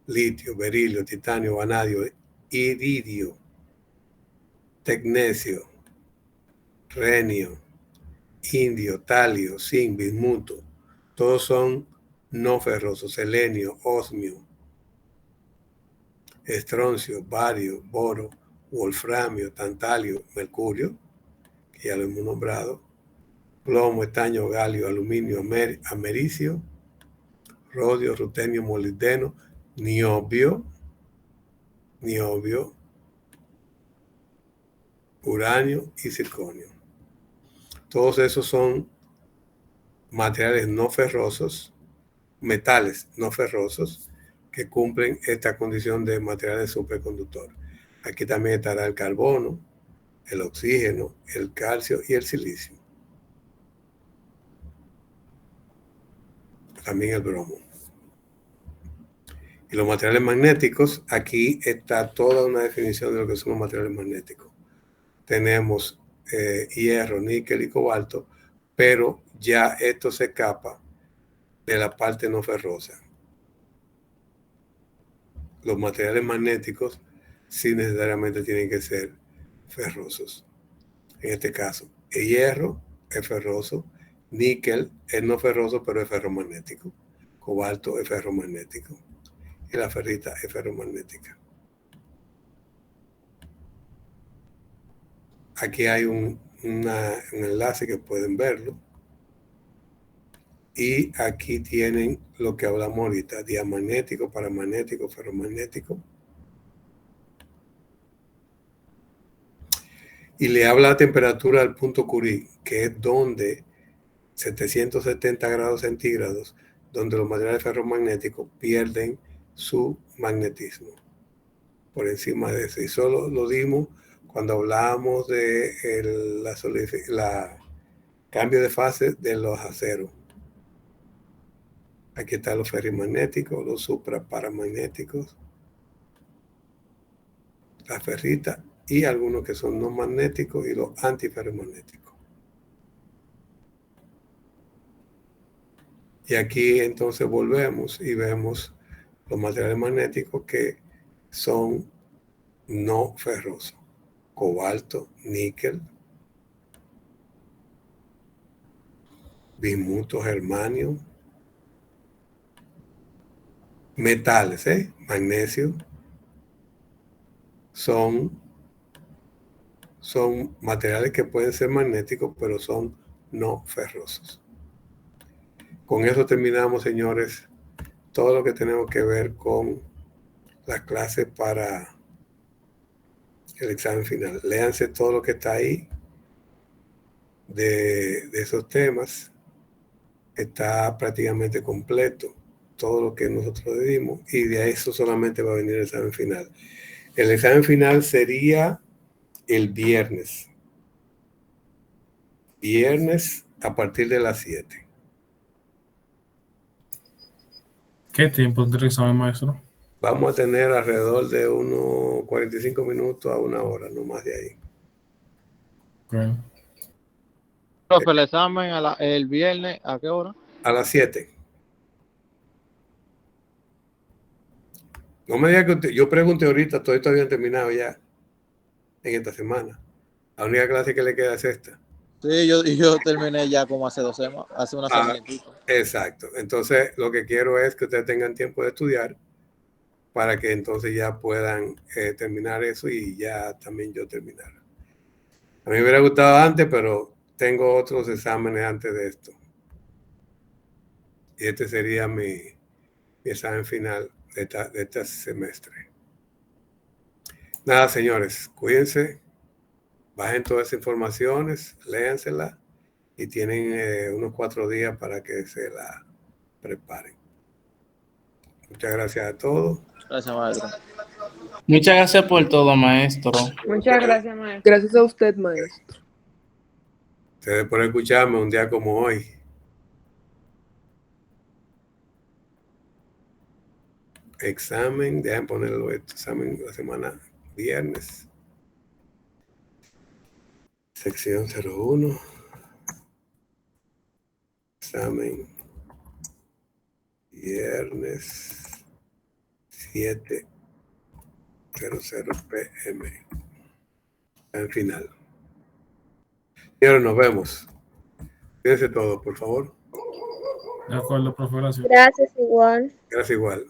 litio, berilio, titanio, vanadio, iridio, tecnecio, renio, indio, talio, zinc, bismuto. Todos son no ferrosos. Selenio, osmio, estroncio, bario, boro, wolframio, tantalio, mercurio, que ya lo hemos nombrado, plomo, estaño, galio, aluminio, americio, rodio, rutenio, molibdeno, niobio, uranio y circonio. Todos esos son materiales no ferrosos, metales no ferrosos, que cumplen esta condición de materiales superconductor. Aquí también estará el carbono, el oxígeno, el calcio y el silicio. También el bromo. Y los materiales magnéticos, aquí está toda una definición de lo que son los materiales magnéticos. Tenemos hierro, níquel y cobalto, pero ya esto se escapa de la parte no ferrosa. Los materiales magnéticos sí necesariamente tienen que ser ferrosos. En este caso, el hierro es ferroso, níquel es no ferroso, pero es ferromagnético. Cobalto es ferromagnético. Y la ferrita es ferromagnética. Aquí hay un enlace que pueden verlo. Y aquí tienen lo que hablamos ahorita, diamagnético, paramagnético, ferromagnético. Y le habla la temperatura al punto Curie, que es donde 770 grados centígrados, donde los materiales ferromagnéticos pierden su magnetismo. Por encima de eso. Y solo lo dimos cuando hablábamos de la cambio de fase de los aceros. Aquí están los ferrimagnéticos, los supraparamagnéticos, las ferritas y algunos que son no magnéticos y los antiferromagnéticos. Y aquí entonces volvemos y vemos los materiales magnéticos que son no ferrosos: cobalto, níquel, bismuto, germanio, metales, magnesio, son materiales que pueden ser magnéticos, pero son no ferrosos. Con eso terminamos, señores, todo lo que tenemos que ver con las clases para el examen final. Léanse todo lo que está ahí de esos temas. Está prácticamente completo todo lo que nosotros dimos, y de eso solamente va a venir el examen final. El examen final sería el viernes a partir de las 7. ¿Qué tiempo tendrá el examen, maestro? Vamos a tener alrededor de unos 45 minutos a 1 hora, no más de ahí. Okay. Profe, el examen el viernes, ¿a qué hora? A las 7. No me diga que usted, yo pregunté ahorita, todo esto había terminado ya en esta semana. La única clase que le queda es esta. Sí, yo terminé ya como hace 2 semanas, hace una semana y pico. Exacto. Entonces, lo que quiero es que ustedes tengan tiempo de estudiar para que entonces ya puedan terminar eso y ya también yo terminar. A mí me hubiera gustado antes, pero tengo otros exámenes antes de esto. Y este sería mi examen final de este semestre. Nada, señores, cuídense, bajen todas esas informaciones, léanselas y tienen unos 4 días para que se la preparen. Muchas gracias a todos. Gracias, maestro. Muchas gracias por todo, maestro. Muchas gracias, maestro. Gracias a usted, maestro. Ustedes por escucharme un día como hoy. Examen, dejen ponerlo esto, examen la semana viernes. Sección 01. Examen viernes 7:00 p.m. Al final. Señores, nos vemos. Fíjense todo, por favor. De acuerdo, profe, gracias. Gracias, igual. Gracias igual.